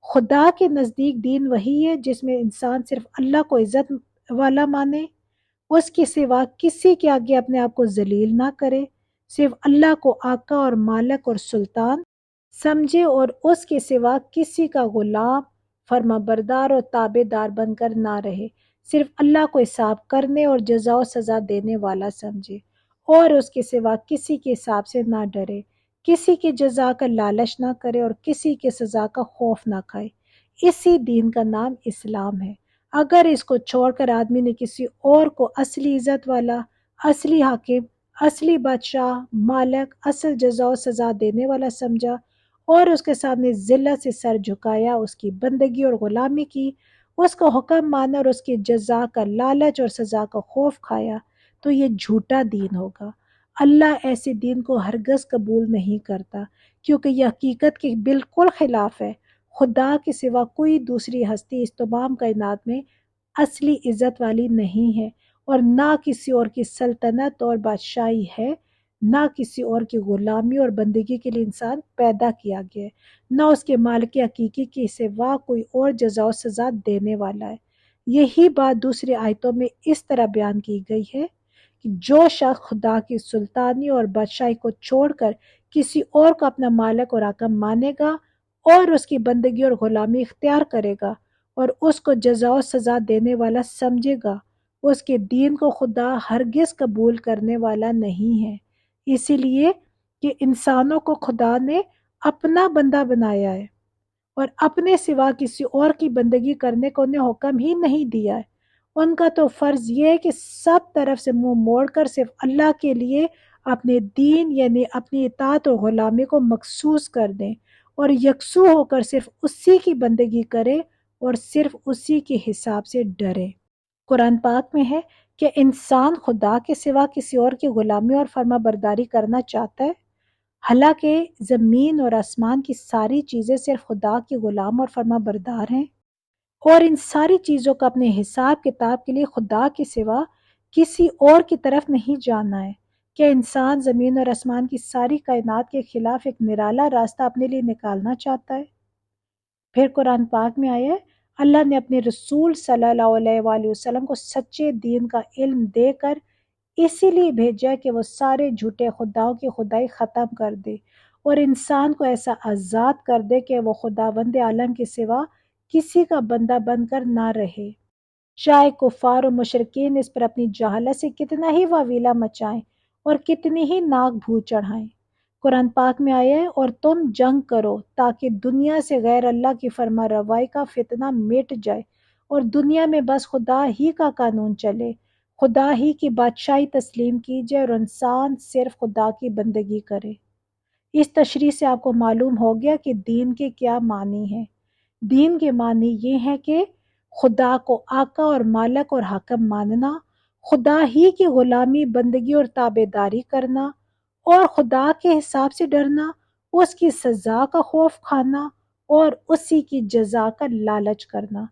خدا کے نزدیک دین وہی ہے جس میں انسان صرف اللہ کو عزت والا مانے، اس کے سوا کسی کے آگے اپنے آپ کو ذلیل نہ کرے، صرف اللہ کو آقا اور مالک اور سلطان سمجھے اور اس کے سوا کسی کا غلام، فرما بردار اور تابع دار بن کر نہ رہے، صرف اللہ کو حساب کرنے اور جزا و سزا دینے والا سمجھے اور اس کے سوا کسی کے حساب سے نہ ڈرے، کسی کی جزا کا لالچ نہ کرے اور کسی کی سزا کا خوف نہ کھائے۔ اسی دین کا نام اسلام ہے۔ اگر اس کو چھوڑ کر آدمی نے کسی اور کو اصلی عزت والا، اصلی حاکم، اصلی بادشاہ، مالک، اصل جزا و سزا دینے والا سمجھا اور اس کے سامنے ذلت سے سر جھکایا، اس کی بندگی اور غلامی کی، اس کو حکم مانا اور اس کی جزا کا لالچ اور سزا کا خوف کھایا، تو یہ جھوٹا دین ہوگا۔ اللہ ایسے دین کو ہرگز قبول نہیں کرتا، کیونکہ یہ حقیقت کے بالکل خلاف ہے۔ خدا کے سوا کوئی دوسری ہستی اس تمام کائنات میں اصلی عزت والی نہیں ہے، اور نہ کسی اور کی سلطنت اور بادشاہی ہے، نہ کسی اور کی غلامی اور بندگی کے لیے انسان پیدا کیا گیا ہے، نہ اس کے مالک حقیقی کے سوا کوئی اور جزا و سزا دینے والا ہے۔ یہی بات دوسری آیتوں میں اس طرح بیان کی گئی ہے کہ جو شخص خدا کی سلطانی اور بادشاہی کو چھوڑ کر کسی اور کو اپنا مالک اور حاکم مانے گا اور اس کی بندگی اور غلامی اختیار کرے گا اور اس کو جزا و سزا دینے والا سمجھے گا، اس کے دین کو خدا ہرگز قبول کرنے والا نہیں ہے، اسی لیے کہ انسانوں کو خدا نے اپنا بندہ بنایا ہے اور اپنے سوا کسی اور کی بندگی کرنے کو انہیں حکم ہی نہیں دیا ہے۔ ان کا تو فرض یہ ہے کہ سب طرف سے منہ موڑ کر صرف اللہ کے لیے اپنے دین یعنی اپنی اطاعت اور غلامی کو مخصوص کر دیں اور یکسو ہو کر صرف اسی کی بندگی کرے اور صرف اسی کے حساب سے ڈرے۔ قرآن پاک میں ہے کہ انسان خدا کے سوا کسی اور کی غلامی اور فرما برداری کرنا چاہتا ہے، حالانکہ زمین اور آسمان کی ساری چیزیں صرف خدا کی غلام اور فرما بردار ہیں، اور ان ساری چیزوں کا اپنے حساب کتاب کے لیے خدا کے سوا کسی اور کی طرف نہیں جانا ہے۔ کیا انسان زمین اور آسمان کی ساری کائنات کے خلاف ایک نرالا راستہ اپنے لیے نکالنا چاہتا ہے؟ پھر قرآن پاک میں آیا ہے اللہ نے اپنے رسول صلی اللہ علیہ وآلہ وسلم کو سچے دین کا علم دے کر اسی لیے بھیجا کہ وہ سارے جھوٹے خداؤں کی خدائی ختم کر دے اور انسان کو ایسا آزاد کر دے کہ وہ خداوند عالم کے سوا کسی کا بندہ بن کر نہ رہے، چاہے کفار و مشرکین اس پر اپنی جہالت سے کتنا ہی واویلا مچائیں اور کتنی ہی ناک بھو چڑھائیں۔ قرآن پاک میں آیا ہے اور تم جنگ کرو تاکہ دنیا سے غیر اللہ کی فرما روائی کا فتنہ مٹ جائے اور دنیا میں بس خدا ہی کا قانون چلے، خدا ہی کی بادشاہی تسلیم کی جائے اور انسان صرف خدا کی بندگی کرے۔ اس تشریح سے آپ کو معلوم ہو گیا کہ دین کے کیا معنی ہیں۔ دین کے معنی یہ ہے کہ خدا کو آقا اور مالک اور حاکم ماننا، خدا ہی کی غلامی، بندگی اور تابع داری کرنا اور خدا کے حساب سے ڈرنا، اس کی سزا کا خوف کھانا اور اسی کی جزا کا لالچ کرنا۔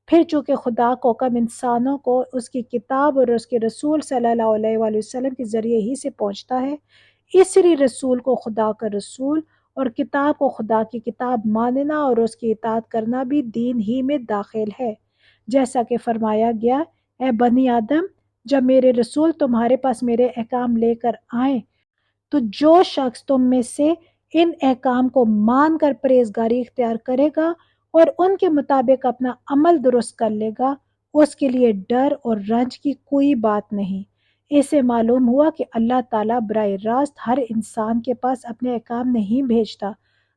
پھر چونکہ خدا کو حکم انسانوں کو اس کی کتاب اور اس کے رسول صلی اللہ علیہ وآلہ وسلم کے ذریعے ہی سے پہنچتا ہے، اس لیے رسول کو خدا کا رسول اور کتاب کو خدا کی کتاب ماننا اور اس کی اطاعت کرنا بھی دین ہی میں داخل ہے، جیسا کہ فرمایا گیا اے بنی آدم جب میرے رسول تمہارے پاس میرے احکام لے کر آئیں تو جو شخص تم میں سے ان احکام کو مان کر پرہیزگاری اختیار کرے گا اور ان کے مطابق اپنا عمل درست کر لے گا، اس کے لیے ڈر اور رنج کی کوئی بات نہیں۔ اس سے معلوم ہوا کہ اللہ تعالیٰ براہ راست ہر انسان کے پاس اپنے احکام نہیں بھیجتا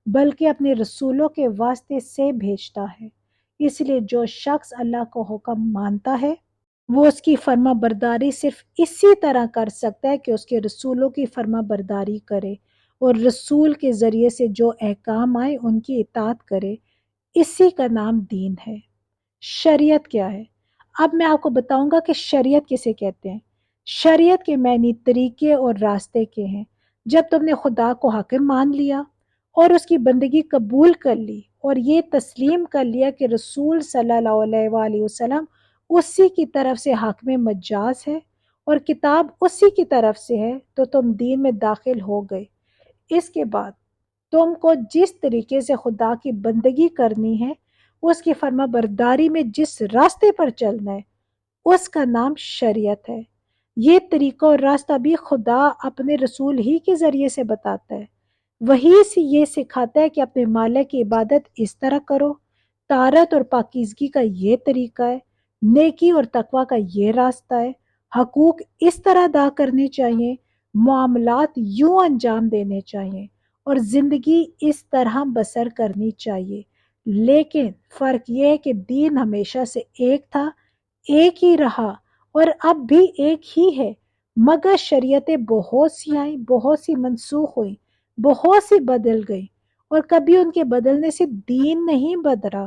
بلکہ اپنے رسولوں کے واسطے سے بھیجتا ہے۔ اس لیے جو شخص اللہ کو حکم مانتا ہے وہ اس کی فرما برداری صرف اسی طرح کر سکتا ہے کہ اس کے رسولوں کی فرما برداری کرے اور رسول کے ذریعے سے جو احکام آئے ان کی اطاعت کرے۔ اسی کا نام دین ہے۔ شریعت کیا ہے؟ اب میں آپ کو بتاؤں گا کہ شریعت کسے کہتے ہیں۔ شریعت کے معنی طریقے اور راستے کے ہیں۔ جب تم نے خدا کو حاکم مان لیا اور اس کی بندگی قبول کر لی اور یہ تسلیم کر لیا کہ رسول صلی اللہ علیہ وآلہ وسلم اسی کی طرف سے حاکم مجاز ہے اور کتاب اسی کی طرف سے ہے، تو تم دین میں داخل ہو گئے۔ اس کے بعد تم کو جس طریقے سے خدا کی بندگی کرنی ہے، اس کی فرما برداری میں جس راستے پر چلنا ہے، اس کا نام شریعت ہے۔ یہ طریقہ اور راستہ بھی خدا اپنے رسول ہی کے ذریعے سے بتاتا ہے۔ وہی سے یہ سکھاتا ہے کہ اپنے مالک کی عبادت اس طرح کرو، طہارت اور پاکیزگی کا یہ طریقہ ہے، نیکی اور تقوی کا یہ راستہ ہے، حقوق اس طرح ادا کرنے چاہیے، معاملات یوں انجام دینے چاہیے اور زندگی اس طرح بسر کرنی چاہیے۔ لیکن فرق یہ ہے کہ دین ہمیشہ سے ایک تھا، ایک ہی رہا اور اب بھی ایک ہی ہے، مگر شریعتیں بہت سی آئیں، بہت سی منسوخ ہوئیں، بہت سی بدل گئی، اور کبھی ان کے بدلنے سے دین نہیں بدلا۔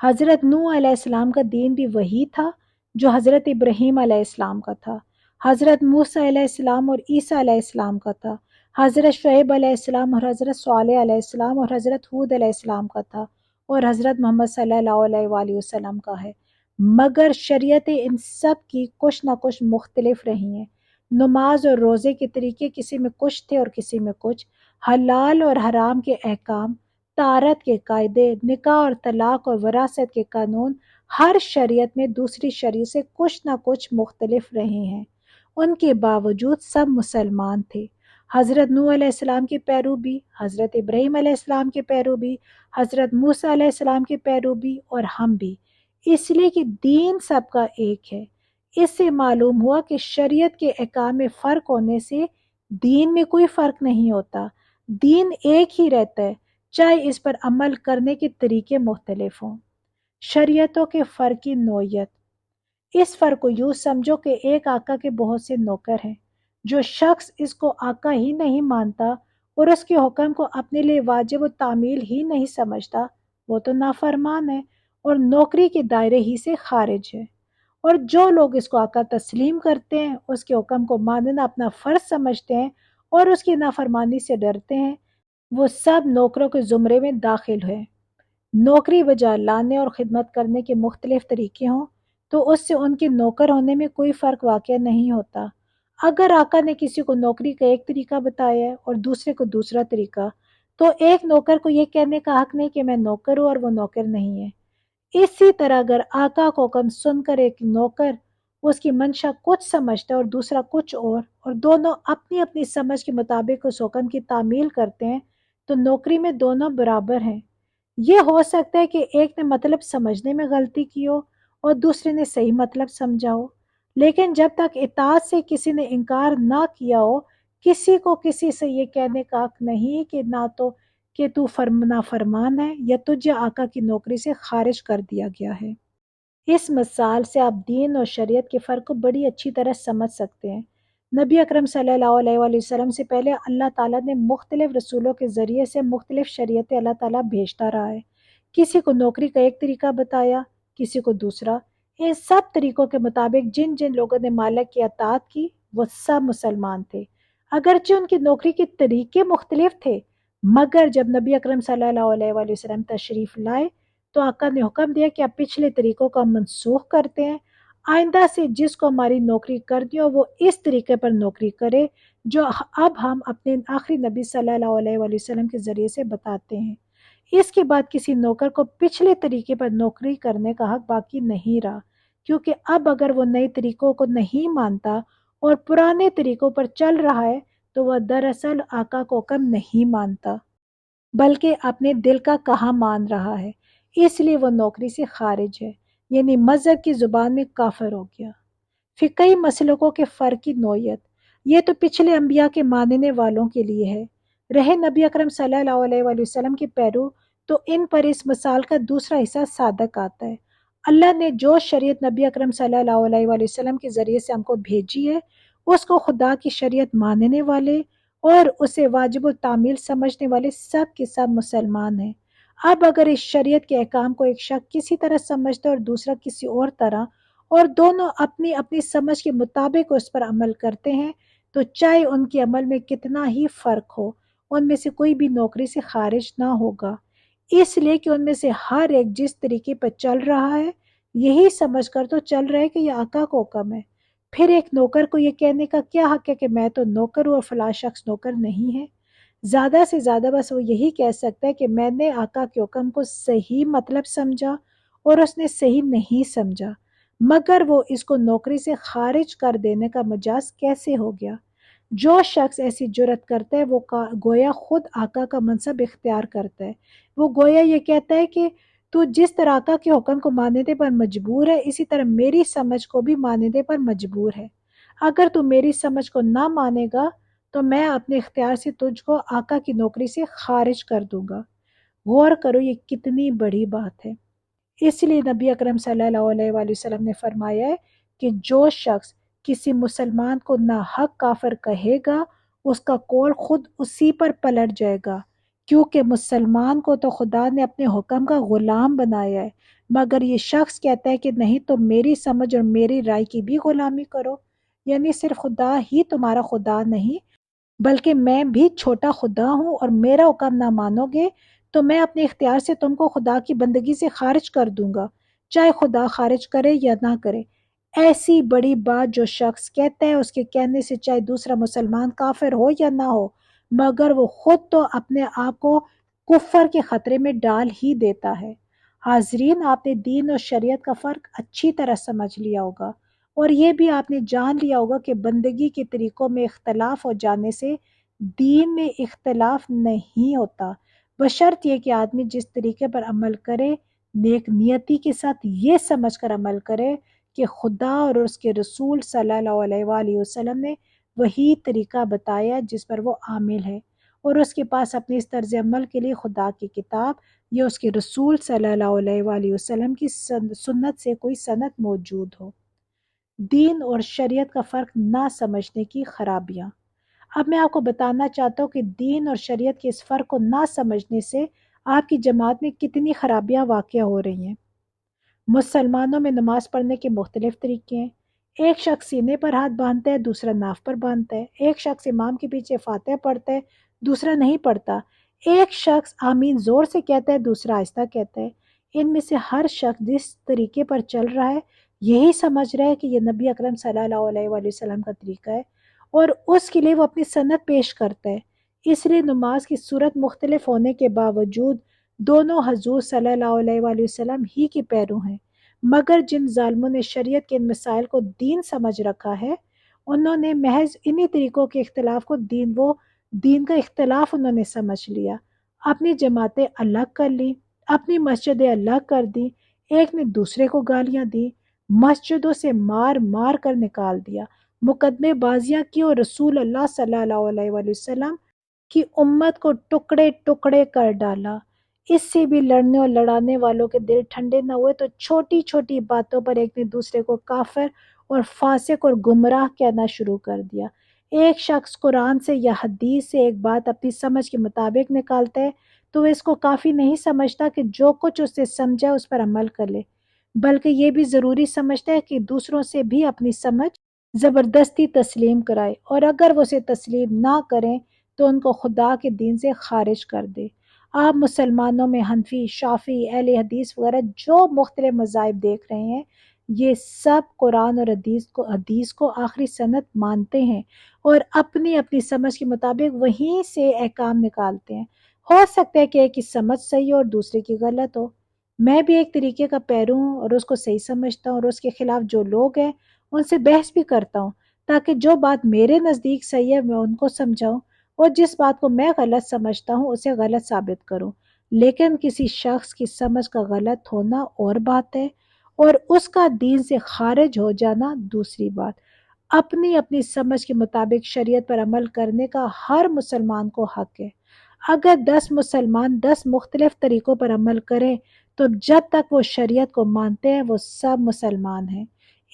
حضرت نوح علیہ السلام کا دین بھی وہی تھا جو حضرت ابراہیم علیہ السلام کا تھا، حضرت موسیٰ علیہ السلام اور عیسیٰ علیہ السلام کا تھا، حضرت شعیب علیہ السلام اور حضرت صالح علیہ السلام اور حضرت ہود علیہ السلام کا تھا، اور حضرت محمد صلی اللہ علیہ وآلہ وسلم کا ہے، مگر شریعتیں ان سب کی کچھ نہ کچھ مختلف رہی ہیں۔ نماز اور روزے کے طریقے کسی میں کچھ تھے اور کسی میں کچھ، حلال اور حرام کے احکام، طہارت کے قاعدے، نکاح اور طلاق اور وراثت کے قانون، ہر شریعت میں دوسری شریعت سے کچھ نہ کچھ مختلف رہے ہیں۔ ان کے باوجود سب مسلمان تھے۔ حضرت نوح علیہ السلام کے پیرو بھی، حضرت ابراہیم علیہ السلام کے پیرو بھی، حضرت موسیٰ علیہ السلام کے پیرو بھی، اور ہم بھی، اس لیے کہ دین سب کا ایک ہے۔ اس سے معلوم ہوا کہ شریعت کے احکام میں فرق ہونے سے دین میں کوئی فرق نہیں ہوتا، دین ایک ہی رہتا ہے، چاہے اس پر عمل کرنے کے طریقے مختلف ہوں۔ شریعتوں کے فرق کی نوعیت، اس فرق کو یوں سمجھو کہ ایک آقا کے بہت سے نوکر ہیں۔ جو شخص اس کو آقا ہی نہیں مانتا اور اس کے حکم کو اپنے لیے واجب و تعمیل ہی نہیں سمجھتا، وہ تو نافرمان ہے اور نوکری کے دائرے ہی سے خارج ہے۔ اور جو لوگ اس کو آقا تسلیم کرتے ہیں، اس کے حکم کو ماننا اپنا فرض سمجھتے ہیں اور اس کی نافرمانی سے ڈرتے ہیں، وہ سب نوکروں کے زمرے میں داخل ہیں۔ نوکری بجا لانے اور خدمت کرنے کے مختلف طریقے ہوں تو اس سے ان کے نوکر ہونے میں کوئی فرق واقع نہیں ہوتا۔ اگر آقا نے کسی کو نوکری کا ایک طریقہ بتایا ہے اور دوسرے کو دوسرا طریقہ، تو ایک نوکر کو یہ کہنے کا حق نہیں کہ میں نوکر ہوں اور وہ نوکر نہیں ہے۔ اسی طرح اگر آقا کو حکم سن کر ایک نوکر اس کی منشا کچھ سمجھتا ہے اور دوسرا کچھ اور دونوں اپنی اپنی سمجھ کے مطابق اس حکم کی تعمیل کرتے ہیں، تو نوکری میں دونوں برابر ہیں۔ یہ ہو سکتا ہے کہ ایک نے مطلب سمجھنے میں غلطی کی ہو اور دوسرے نے صحیح مطلب سمجھا ہو، لیکن جب تک اطاعت سے کسی نے انکار نہ کیا ہو، کسی کو کسی سے یہ کہنے کا حق نہیں کہ نہ تو کہ تو نافرمان ہے یا تجھے آقا کی نوکری سے خارج کر دیا گیا ہے۔ اس مثال سے آپ دین اور شریعت کے فرق کو بڑی اچھی طرح سمجھ سکتے ہیں۔ نبی اکرم صلی اللہ علیہ وآلہ وسلم سے پہلے اللہ تعالیٰ نے مختلف رسولوں کے ذریعے سے مختلف شریعتیں اللہ تعالیٰ بھیجتا رہا ہے۔ کسی کو نوکری کا ایک طریقہ بتایا، کسی کو دوسرا۔ ان سب طریقوں کے مطابق جن جن لوگوں نے مالک کی اطاعت کی، وہ سب مسلمان تھے، اگرچہ ان کی نوکری کے طریقے مختلف تھے، مگر جب نبی اکرم صلی اللہ علیہ وآلہ وسلم تشریف لائے تو آقا نے حکم دیا کہ آپ پچھلے طریقوں کو ہم منسوخ کرتے ہیں، آئندہ سے جس کو ہماری نوکری کرنی ہو وہ اس طریقے پر نوکری کرے جو اب ہم اپنے آخری نبی صلی اللہ علیہ وآلہ وسلم کے ذریعے سے بتاتے ہیں۔ اس کے بعد کسی نوکر کو پچھلے طریقے پر نوکری کرنے کا حق باقی نہیں رہا، کیونکہ اب اگر وہ نئے طریقوں کو نہیں مانتا اور پرانے طریقوں پر چل رہا ہے تو وہ دراصل آقا کو حکم نہیں مانتا، بلکہ اپنے دل کا کہا مان رہا ہے، اس لیے وہ نوکری سے خارج ہے، یعنی مذہب کی زبان میں کافر ہو گیا۔ فقہی مسلکوں کے فرق کی نوعیت، یہ تو پچھلے انبیاء کے ماننے والوں کے لیے ہے، رہے نبی اکرم صلی اللہ علیہ وآلہ وسلم کے پیرو تو ان پر اس مثال کا دوسرا حصہ صادق آتا ہے۔ اللہ نے جو شریعت نبی اکرم صلی اللہ علیہ وآلہ وسلم کے ذریعے سے ہم کو بھیجی ہے، اس کو خدا کی شریعت ماننے والے اور اسے واجب التعمیل سمجھنے والے سب کے سب مسلمان ہیں۔ اب اگر اس شریعت کے احکام کو ایک شخص کسی طرح سمجھتا ہے اور دوسرا کسی اور طرح، اور دونوں اپنی اپنی سمجھ کے مطابق اس پر عمل کرتے ہیں، تو چاہے ان کے عمل میں کتنا ہی فرق ہو، ان میں سے کوئی بھی نوکری سے خارج نہ ہوگا، اس لیے کہ ان میں سے ہر ایک جس طریقے پر چل رہا ہے یہی سمجھ کر تو چل رہا ہے کہ یہ آقا کو حکم ہے۔ پھر ایک نوکر کو یہ کہنے کا کیا حق ہے کہ میں تو نوکر ہوں اور فلاں شخص نوکر نہیں ہے؟ زیادہ سے زیادہ بس وہ یہی کہہ سکتا ہے کہ میں نے آقا کے حکم کو صحیح مطلب سمجھا اور اس نے صحیح نہیں سمجھا، مگر وہ اس کو نوکری سے خارج کر دینے کا مجاز کیسے ہو گیا؟ جو شخص ایسی جرت کرتا ہے وہ گویا خود آقا کا منصب اختیار کرتا ہے۔ وہ گویا یہ کہتا ہے کہ تو جس طرح آقا کے حکم کو ماننے پر مجبور ہے اسی طرح میری سمجھ کو بھی ماننے پر مجبور ہے۔ اگر تو میری سمجھ کو نہ مانے گا تو میں اپنے اختیار سے تجھ کو آقا کی نوکری سے خارج کر دوں گا۔ غور کرو یہ کتنی بڑی بات ہے۔ اس لیے نبی اکرم صلی اللہ علیہ وآلہ وسلم نے فرمایا ہے کہ جو شخص کسی مسلمان کو ناحق کافر کہے گا اس کا قول خود اسی پر پلٹ جائے گا، کیونکہ مسلمان کو تو خدا نے اپنے حکم کا غلام بنایا ہے، مگر یہ شخص کہتا ہے کہ نہیں تو میری سمجھ اور میری رائے کی بھی غلامی کرو، یعنی صرف خدا ہی تمہارا خدا نہیں بلکہ میں بھی چھوٹا خدا ہوں، اور میرا حکم نہ مانو گے تو میں اپنے اختیار سے تم کو خدا کی بندگی سے خارج کر دوں گا، چاہے خدا خارج کرے یا نہ کرے۔ ایسی بڑی بات جو شخص کہتا ہے اس کے کہنے سے چاہے دوسرا مسلمان کافر ہو یا نہ ہو، مگر وہ خود تو اپنے آپ کو کفر کے خطرے میں ڈال ہی دیتا ہے۔ حاضرین، آپ نے دین اور شریعت کا فرق اچھی طرح سمجھ لیا ہوگا، اور یہ بھی آپ نے جان لیا ہوگا کہ بندگی کے طریقوں میں اختلاف ہو جانے سے دین میں اختلاف نہیں ہوتا، بشرط یہ کہ آدمی جس طریقے پر عمل کرے نیک نیتی کے ساتھ یہ سمجھ کر عمل کرے کہ خدا اور اس کے رسول صلی اللہ علیہ وآلہ وسلم نے وہی طریقہ بتایا جس پر وہ عامل ہے، اور اس کے پاس اپنے اس طرز عمل کے لیے خدا کی کتاب یا اس کے رسول صلی اللہ علیہ وآلہ وسلم کی سنت سے کوئی سند موجود ہو۔ دین اور شریعت کا فرق نہ سمجھنے کی خرابیاں۔ اب میں آپ کو بتانا چاہتا ہوں کہ دین اور شریعت کے اس فرق کو نہ سمجھنے سے آپ کی جماعت میں کتنی خرابیاں واقع ہو رہی ہیں۔ مسلمانوں میں نماز پڑھنے کے مختلف طریقے ہیں۔ ایک شخص سینے پر ہاتھ باندھتا ہے، دوسرا ناف پر باندھتا ہے۔ ایک شخص امام کے پیچھے فاتحہ پڑھتا ہے، دوسرا نہیں پڑھتا۔ ایک شخص آمین زور سے کہتا ہے، دوسرا آہستہ کہتا ہے۔ ان میں سے ہر شخص جس طریقے پر چل رہا ہے یہی سمجھ رہا ہے کہ یہ نبی اکرم صلی اللہ علیہ وآلہ وسلم کا طریقہ ہے، اور اس کے لیے وہ اپنی سند پیش کرتا ہے۔ اس لیے نماز کی صورت مختلف ہونے کے باوجود دونوں حضور صلی اللہ علیہ وآلہ وسلم ہی کے پیرو ہیں، مگر جن ظالموں نے شریعت کے ان مسائل کو دین سمجھ رکھا ہے انہوں نے محض انہی طریقوں کے اختلاف کو دین کا اختلاف انہوں نے سمجھ لیا، اپنی جماعتیں الگ کر لی، اپنی مسجدیں الگ کر دی، ایک نے دوسرے کو گالیاں دی، مسجدوں سے مار مار کر نکال دیا، مقدمے بازیاں کی، اور رسول اللہ صلی اللہ علیہ وآلہ وسلم کی امت کو ٹکڑے ٹکڑے کر ڈالا۔ اس سے بھی لڑنے اور لڑانے والوں کے دل ٹھنڈے نہ ہوئے تو چھوٹی چھوٹی باتوں پر ایک نے دوسرے کو کافر اور فاسق اور گمراہ کہنا شروع کر دیا۔ ایک شخص قرآن سے یا حدیث سے ایک بات اپنی سمجھ کے مطابق نکالتا ہے تو وہ اس کو کافی نہیں سمجھتا کہ جو کچھ اس سے سمجھا اس پر عمل کر لے، بلکہ یہ بھی ضروری سمجھتا ہے کہ دوسروں سے بھی اپنی سمجھ زبردستی تسلیم کرائے، اور اگر وہ اسے تسلیم نہ کریں تو ان کو خدا کے دین سے خارج کر دے۔ آپ مسلمانوں میں حنفی، شافعی، اہل حدیث وغیرہ جو مختلف مذاہب دیکھ رہے ہیں یہ سب قرآن اور حدیث کو آخری سند مانتے ہیں اور اپنی اپنی سمجھ کے مطابق وہیں سے احکام نکالتے ہیں۔ ہو سکتا ہے کہ ایک کی سمجھ صحیح ہو اور دوسرے کی غلط ہو۔ میں بھی ایک طریقے کا پیرو ہوں اور اس کو صحیح سمجھتا ہوں، اور اس کے خلاف جو لوگ ہیں ان سے بحث بھی کرتا ہوں تاکہ جو بات میرے نزدیک صحیح ہے میں ان کو سمجھاؤں، اور جس بات کو میں غلط سمجھتا ہوں اسے غلط ثابت کروں۔ لیکن کسی شخص کی سمجھ کا غلط ہونا اور بات ہے اور اس کا دین سے خارج ہو جانا دوسری بات۔ اپنی اپنی سمجھ کے مطابق شریعت پر عمل کرنے کا ہر مسلمان کو حق ہے۔ اگر 10 مسلمان 10 مختلف طریقوں پر عمل کریں تو جب تک وہ شریعت کو مانتے ہیں وہ سب مسلمان ہیں،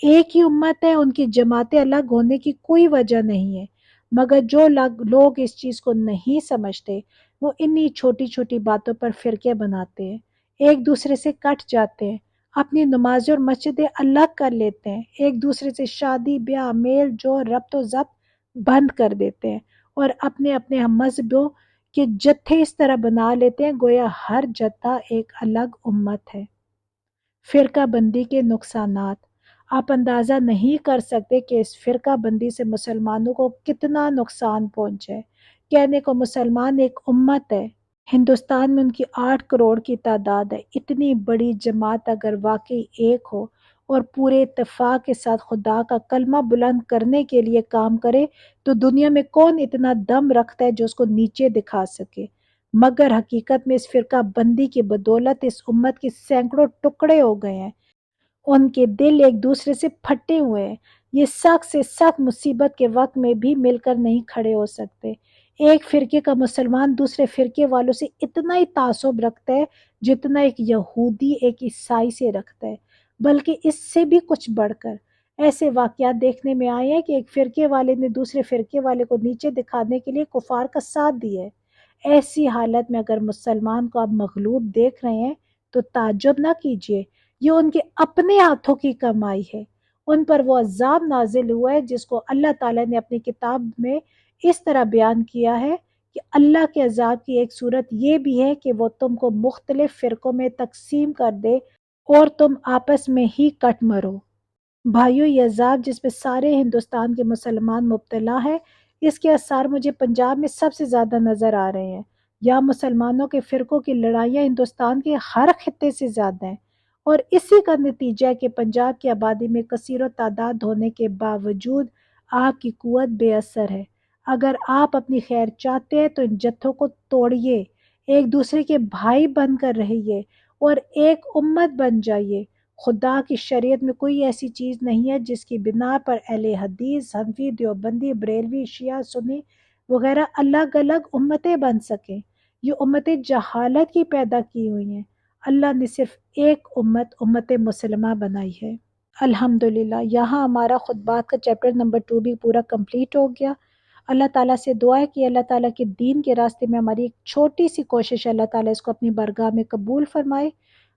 ایک ہی امت ہے، ان کی جماعتیں الگ ہونے کی کوئی وجہ نہیں ہے۔ مگر جو لوگ اس چیز کو نہیں سمجھتے وہ انہی چھوٹی چھوٹی باتوں پر فرقے بناتے ہیں، ایک دوسرے سے کٹ جاتے ہیں، اپنی نمازیں اور مسجدیں الگ کر لیتے ہیں، ایک دوسرے سے شادی بیاہ میل جو ربط و ضبط بند کر دیتے ہیں، اور اپنے اپنے ہم مذہبوں کہ جتھے اس طرح بنا لیتے ہیں گویا ہر جتھا ایک الگ امت ہے۔ فرقہ بندی کے نقصانات، آپ اندازہ نہیں کر سکتے کہ اس فرقہ بندی سے مسلمانوں کو کتنا نقصان پہنچے۔ کہنے کو مسلمان ایک امت ہے، ہندوستان میں ان کی 8 کروڑ کی تعداد ہے۔ اتنی بڑی جماعت اگر واقعی ایک ہو اور پورے اتفاق کے ساتھ خدا کا کلمہ بلند کرنے کے لیے کام کرے تو دنیا میں کون اتنا دم رکھتا ہے جو اس کو نیچے دکھا سکے؟ مگر حقیقت میں اس فرقہ بندی کی بدولت اس امت کے سینکڑوں ٹکڑے ہو گئے ہیں، ان کے دل ایک دوسرے سے پھٹے ہوئے ہیں، یہ سخت سے سخت مصیبت کے وقت میں بھی مل کر نہیں کھڑے ہو سکتے۔ ایک فرقے کا مسلمان دوسرے فرقے والوں سے اتنا ہی تعصب رکھتا ہے جتنا ایک یہودی ایک عیسائی سے رکھتا ہے، بلکہ اس سے بھی کچھ بڑھ کر۔ ایسے واقعات دیکھنے میں آئے ہیں کہ ایک فرقے والے نے دوسرے فرقے والے کو نیچے دکھانے کے لیے کفار کا ساتھ دیا ہے۔ ایسی حالت میں اگر مسلمان کو آپ مغلوب دیکھ رہے ہیں تو تعجب نہ کیجیے، یہ ان کے اپنے ہاتھوں کی کمائی ہے۔ ان پر وہ عذاب نازل ہوا ہے جس کو اللہ تعالیٰ نے اپنی کتاب میں اس طرح بیان کیا ہے کہ اللہ کے عذاب کی ایک صورت یہ بھی ہے کہ وہ تم کو مختلف فرقوں میں تقسیم کر دے اور تم آپس میں ہی کٹ مرو۔ بھائیو، یہ عذاب جس پہ سارے ہندوستان کے مسلمان مبتلا ہے، اس کے آثار مجھے پنجاب میں سب سے زیادہ نظر آ رہے ہیں۔ یہاں مسلمانوں کے فرقوں کی لڑائیاں ہندوستان کے ہر خطے سے زیادہ ہیں، اور اسی کا نتیجہ ہے کہ پنجاب کی آبادی میں کثیر و تعداد ہونے کے باوجود آپ کی قوت بے اثر ہے۔ اگر آپ اپنی خیر چاہتے ہیں تو ان جتھوں کو توڑیے، ایک دوسرے کے بھائی بن کر رہیے اور ایک امت بن جائیے۔ خدا کی شریعت میں کوئی ایسی چیز نہیں ہے جس کی بنا پر اہل حدیث، حنفی، دیوبندی، بریلوی، شیعہ، سنی وغیرہ الگ الگ امتیں بن سکیں۔ یہ امتیں جہالت کی پیدا کی ہوئی ہیں۔ اللہ نے صرف ایک امت، امت مسلمہ بنائی ہے۔ الحمدللہ یہاں ہمارا خطبات کا چیپٹر نمبر 2 بھی پورا کمپلیٹ ہو گیا۔ اللہ تعالیٰ سے دعا ہے کہ اللہ تعالیٰ کے دین کے راستے میں ہماری ایک چھوٹی سی کوشش ہے، اللہ تعالیٰ اس کو اپنی بارگاہ میں قبول فرمائے،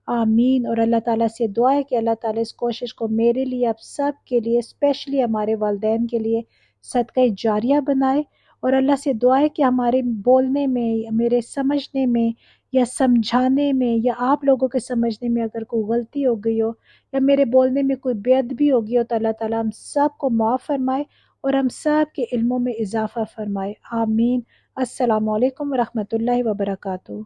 آمین۔ اور اللہ تعالیٰ سے دعا ہے کہ اللہ تعالیٰ اس کوشش کو میرے لیے، آپ سب کے لیے، اسپیشلی ہمارے والدین کے لیے صدقہ جاریہ بنائے، اور اللہ سے دعا ہے کہ ہمارے بولنے میں، میرے سمجھنے میں یا سمجھانے میں یا آپ لوگوں کے سمجھنے میں اگر کوئی غلطی ہو گئی ہو یا میرے بولنے میں کوئی بے ادبی ہو گئی ہو تو اللہ تعالیٰ ہم سب کو معاف فرمائے اور ہم سب کے علموں میں اضافہ فرمائے، آمین۔ السلام علیکم ورحمۃ اللہ وبرکاتہ۔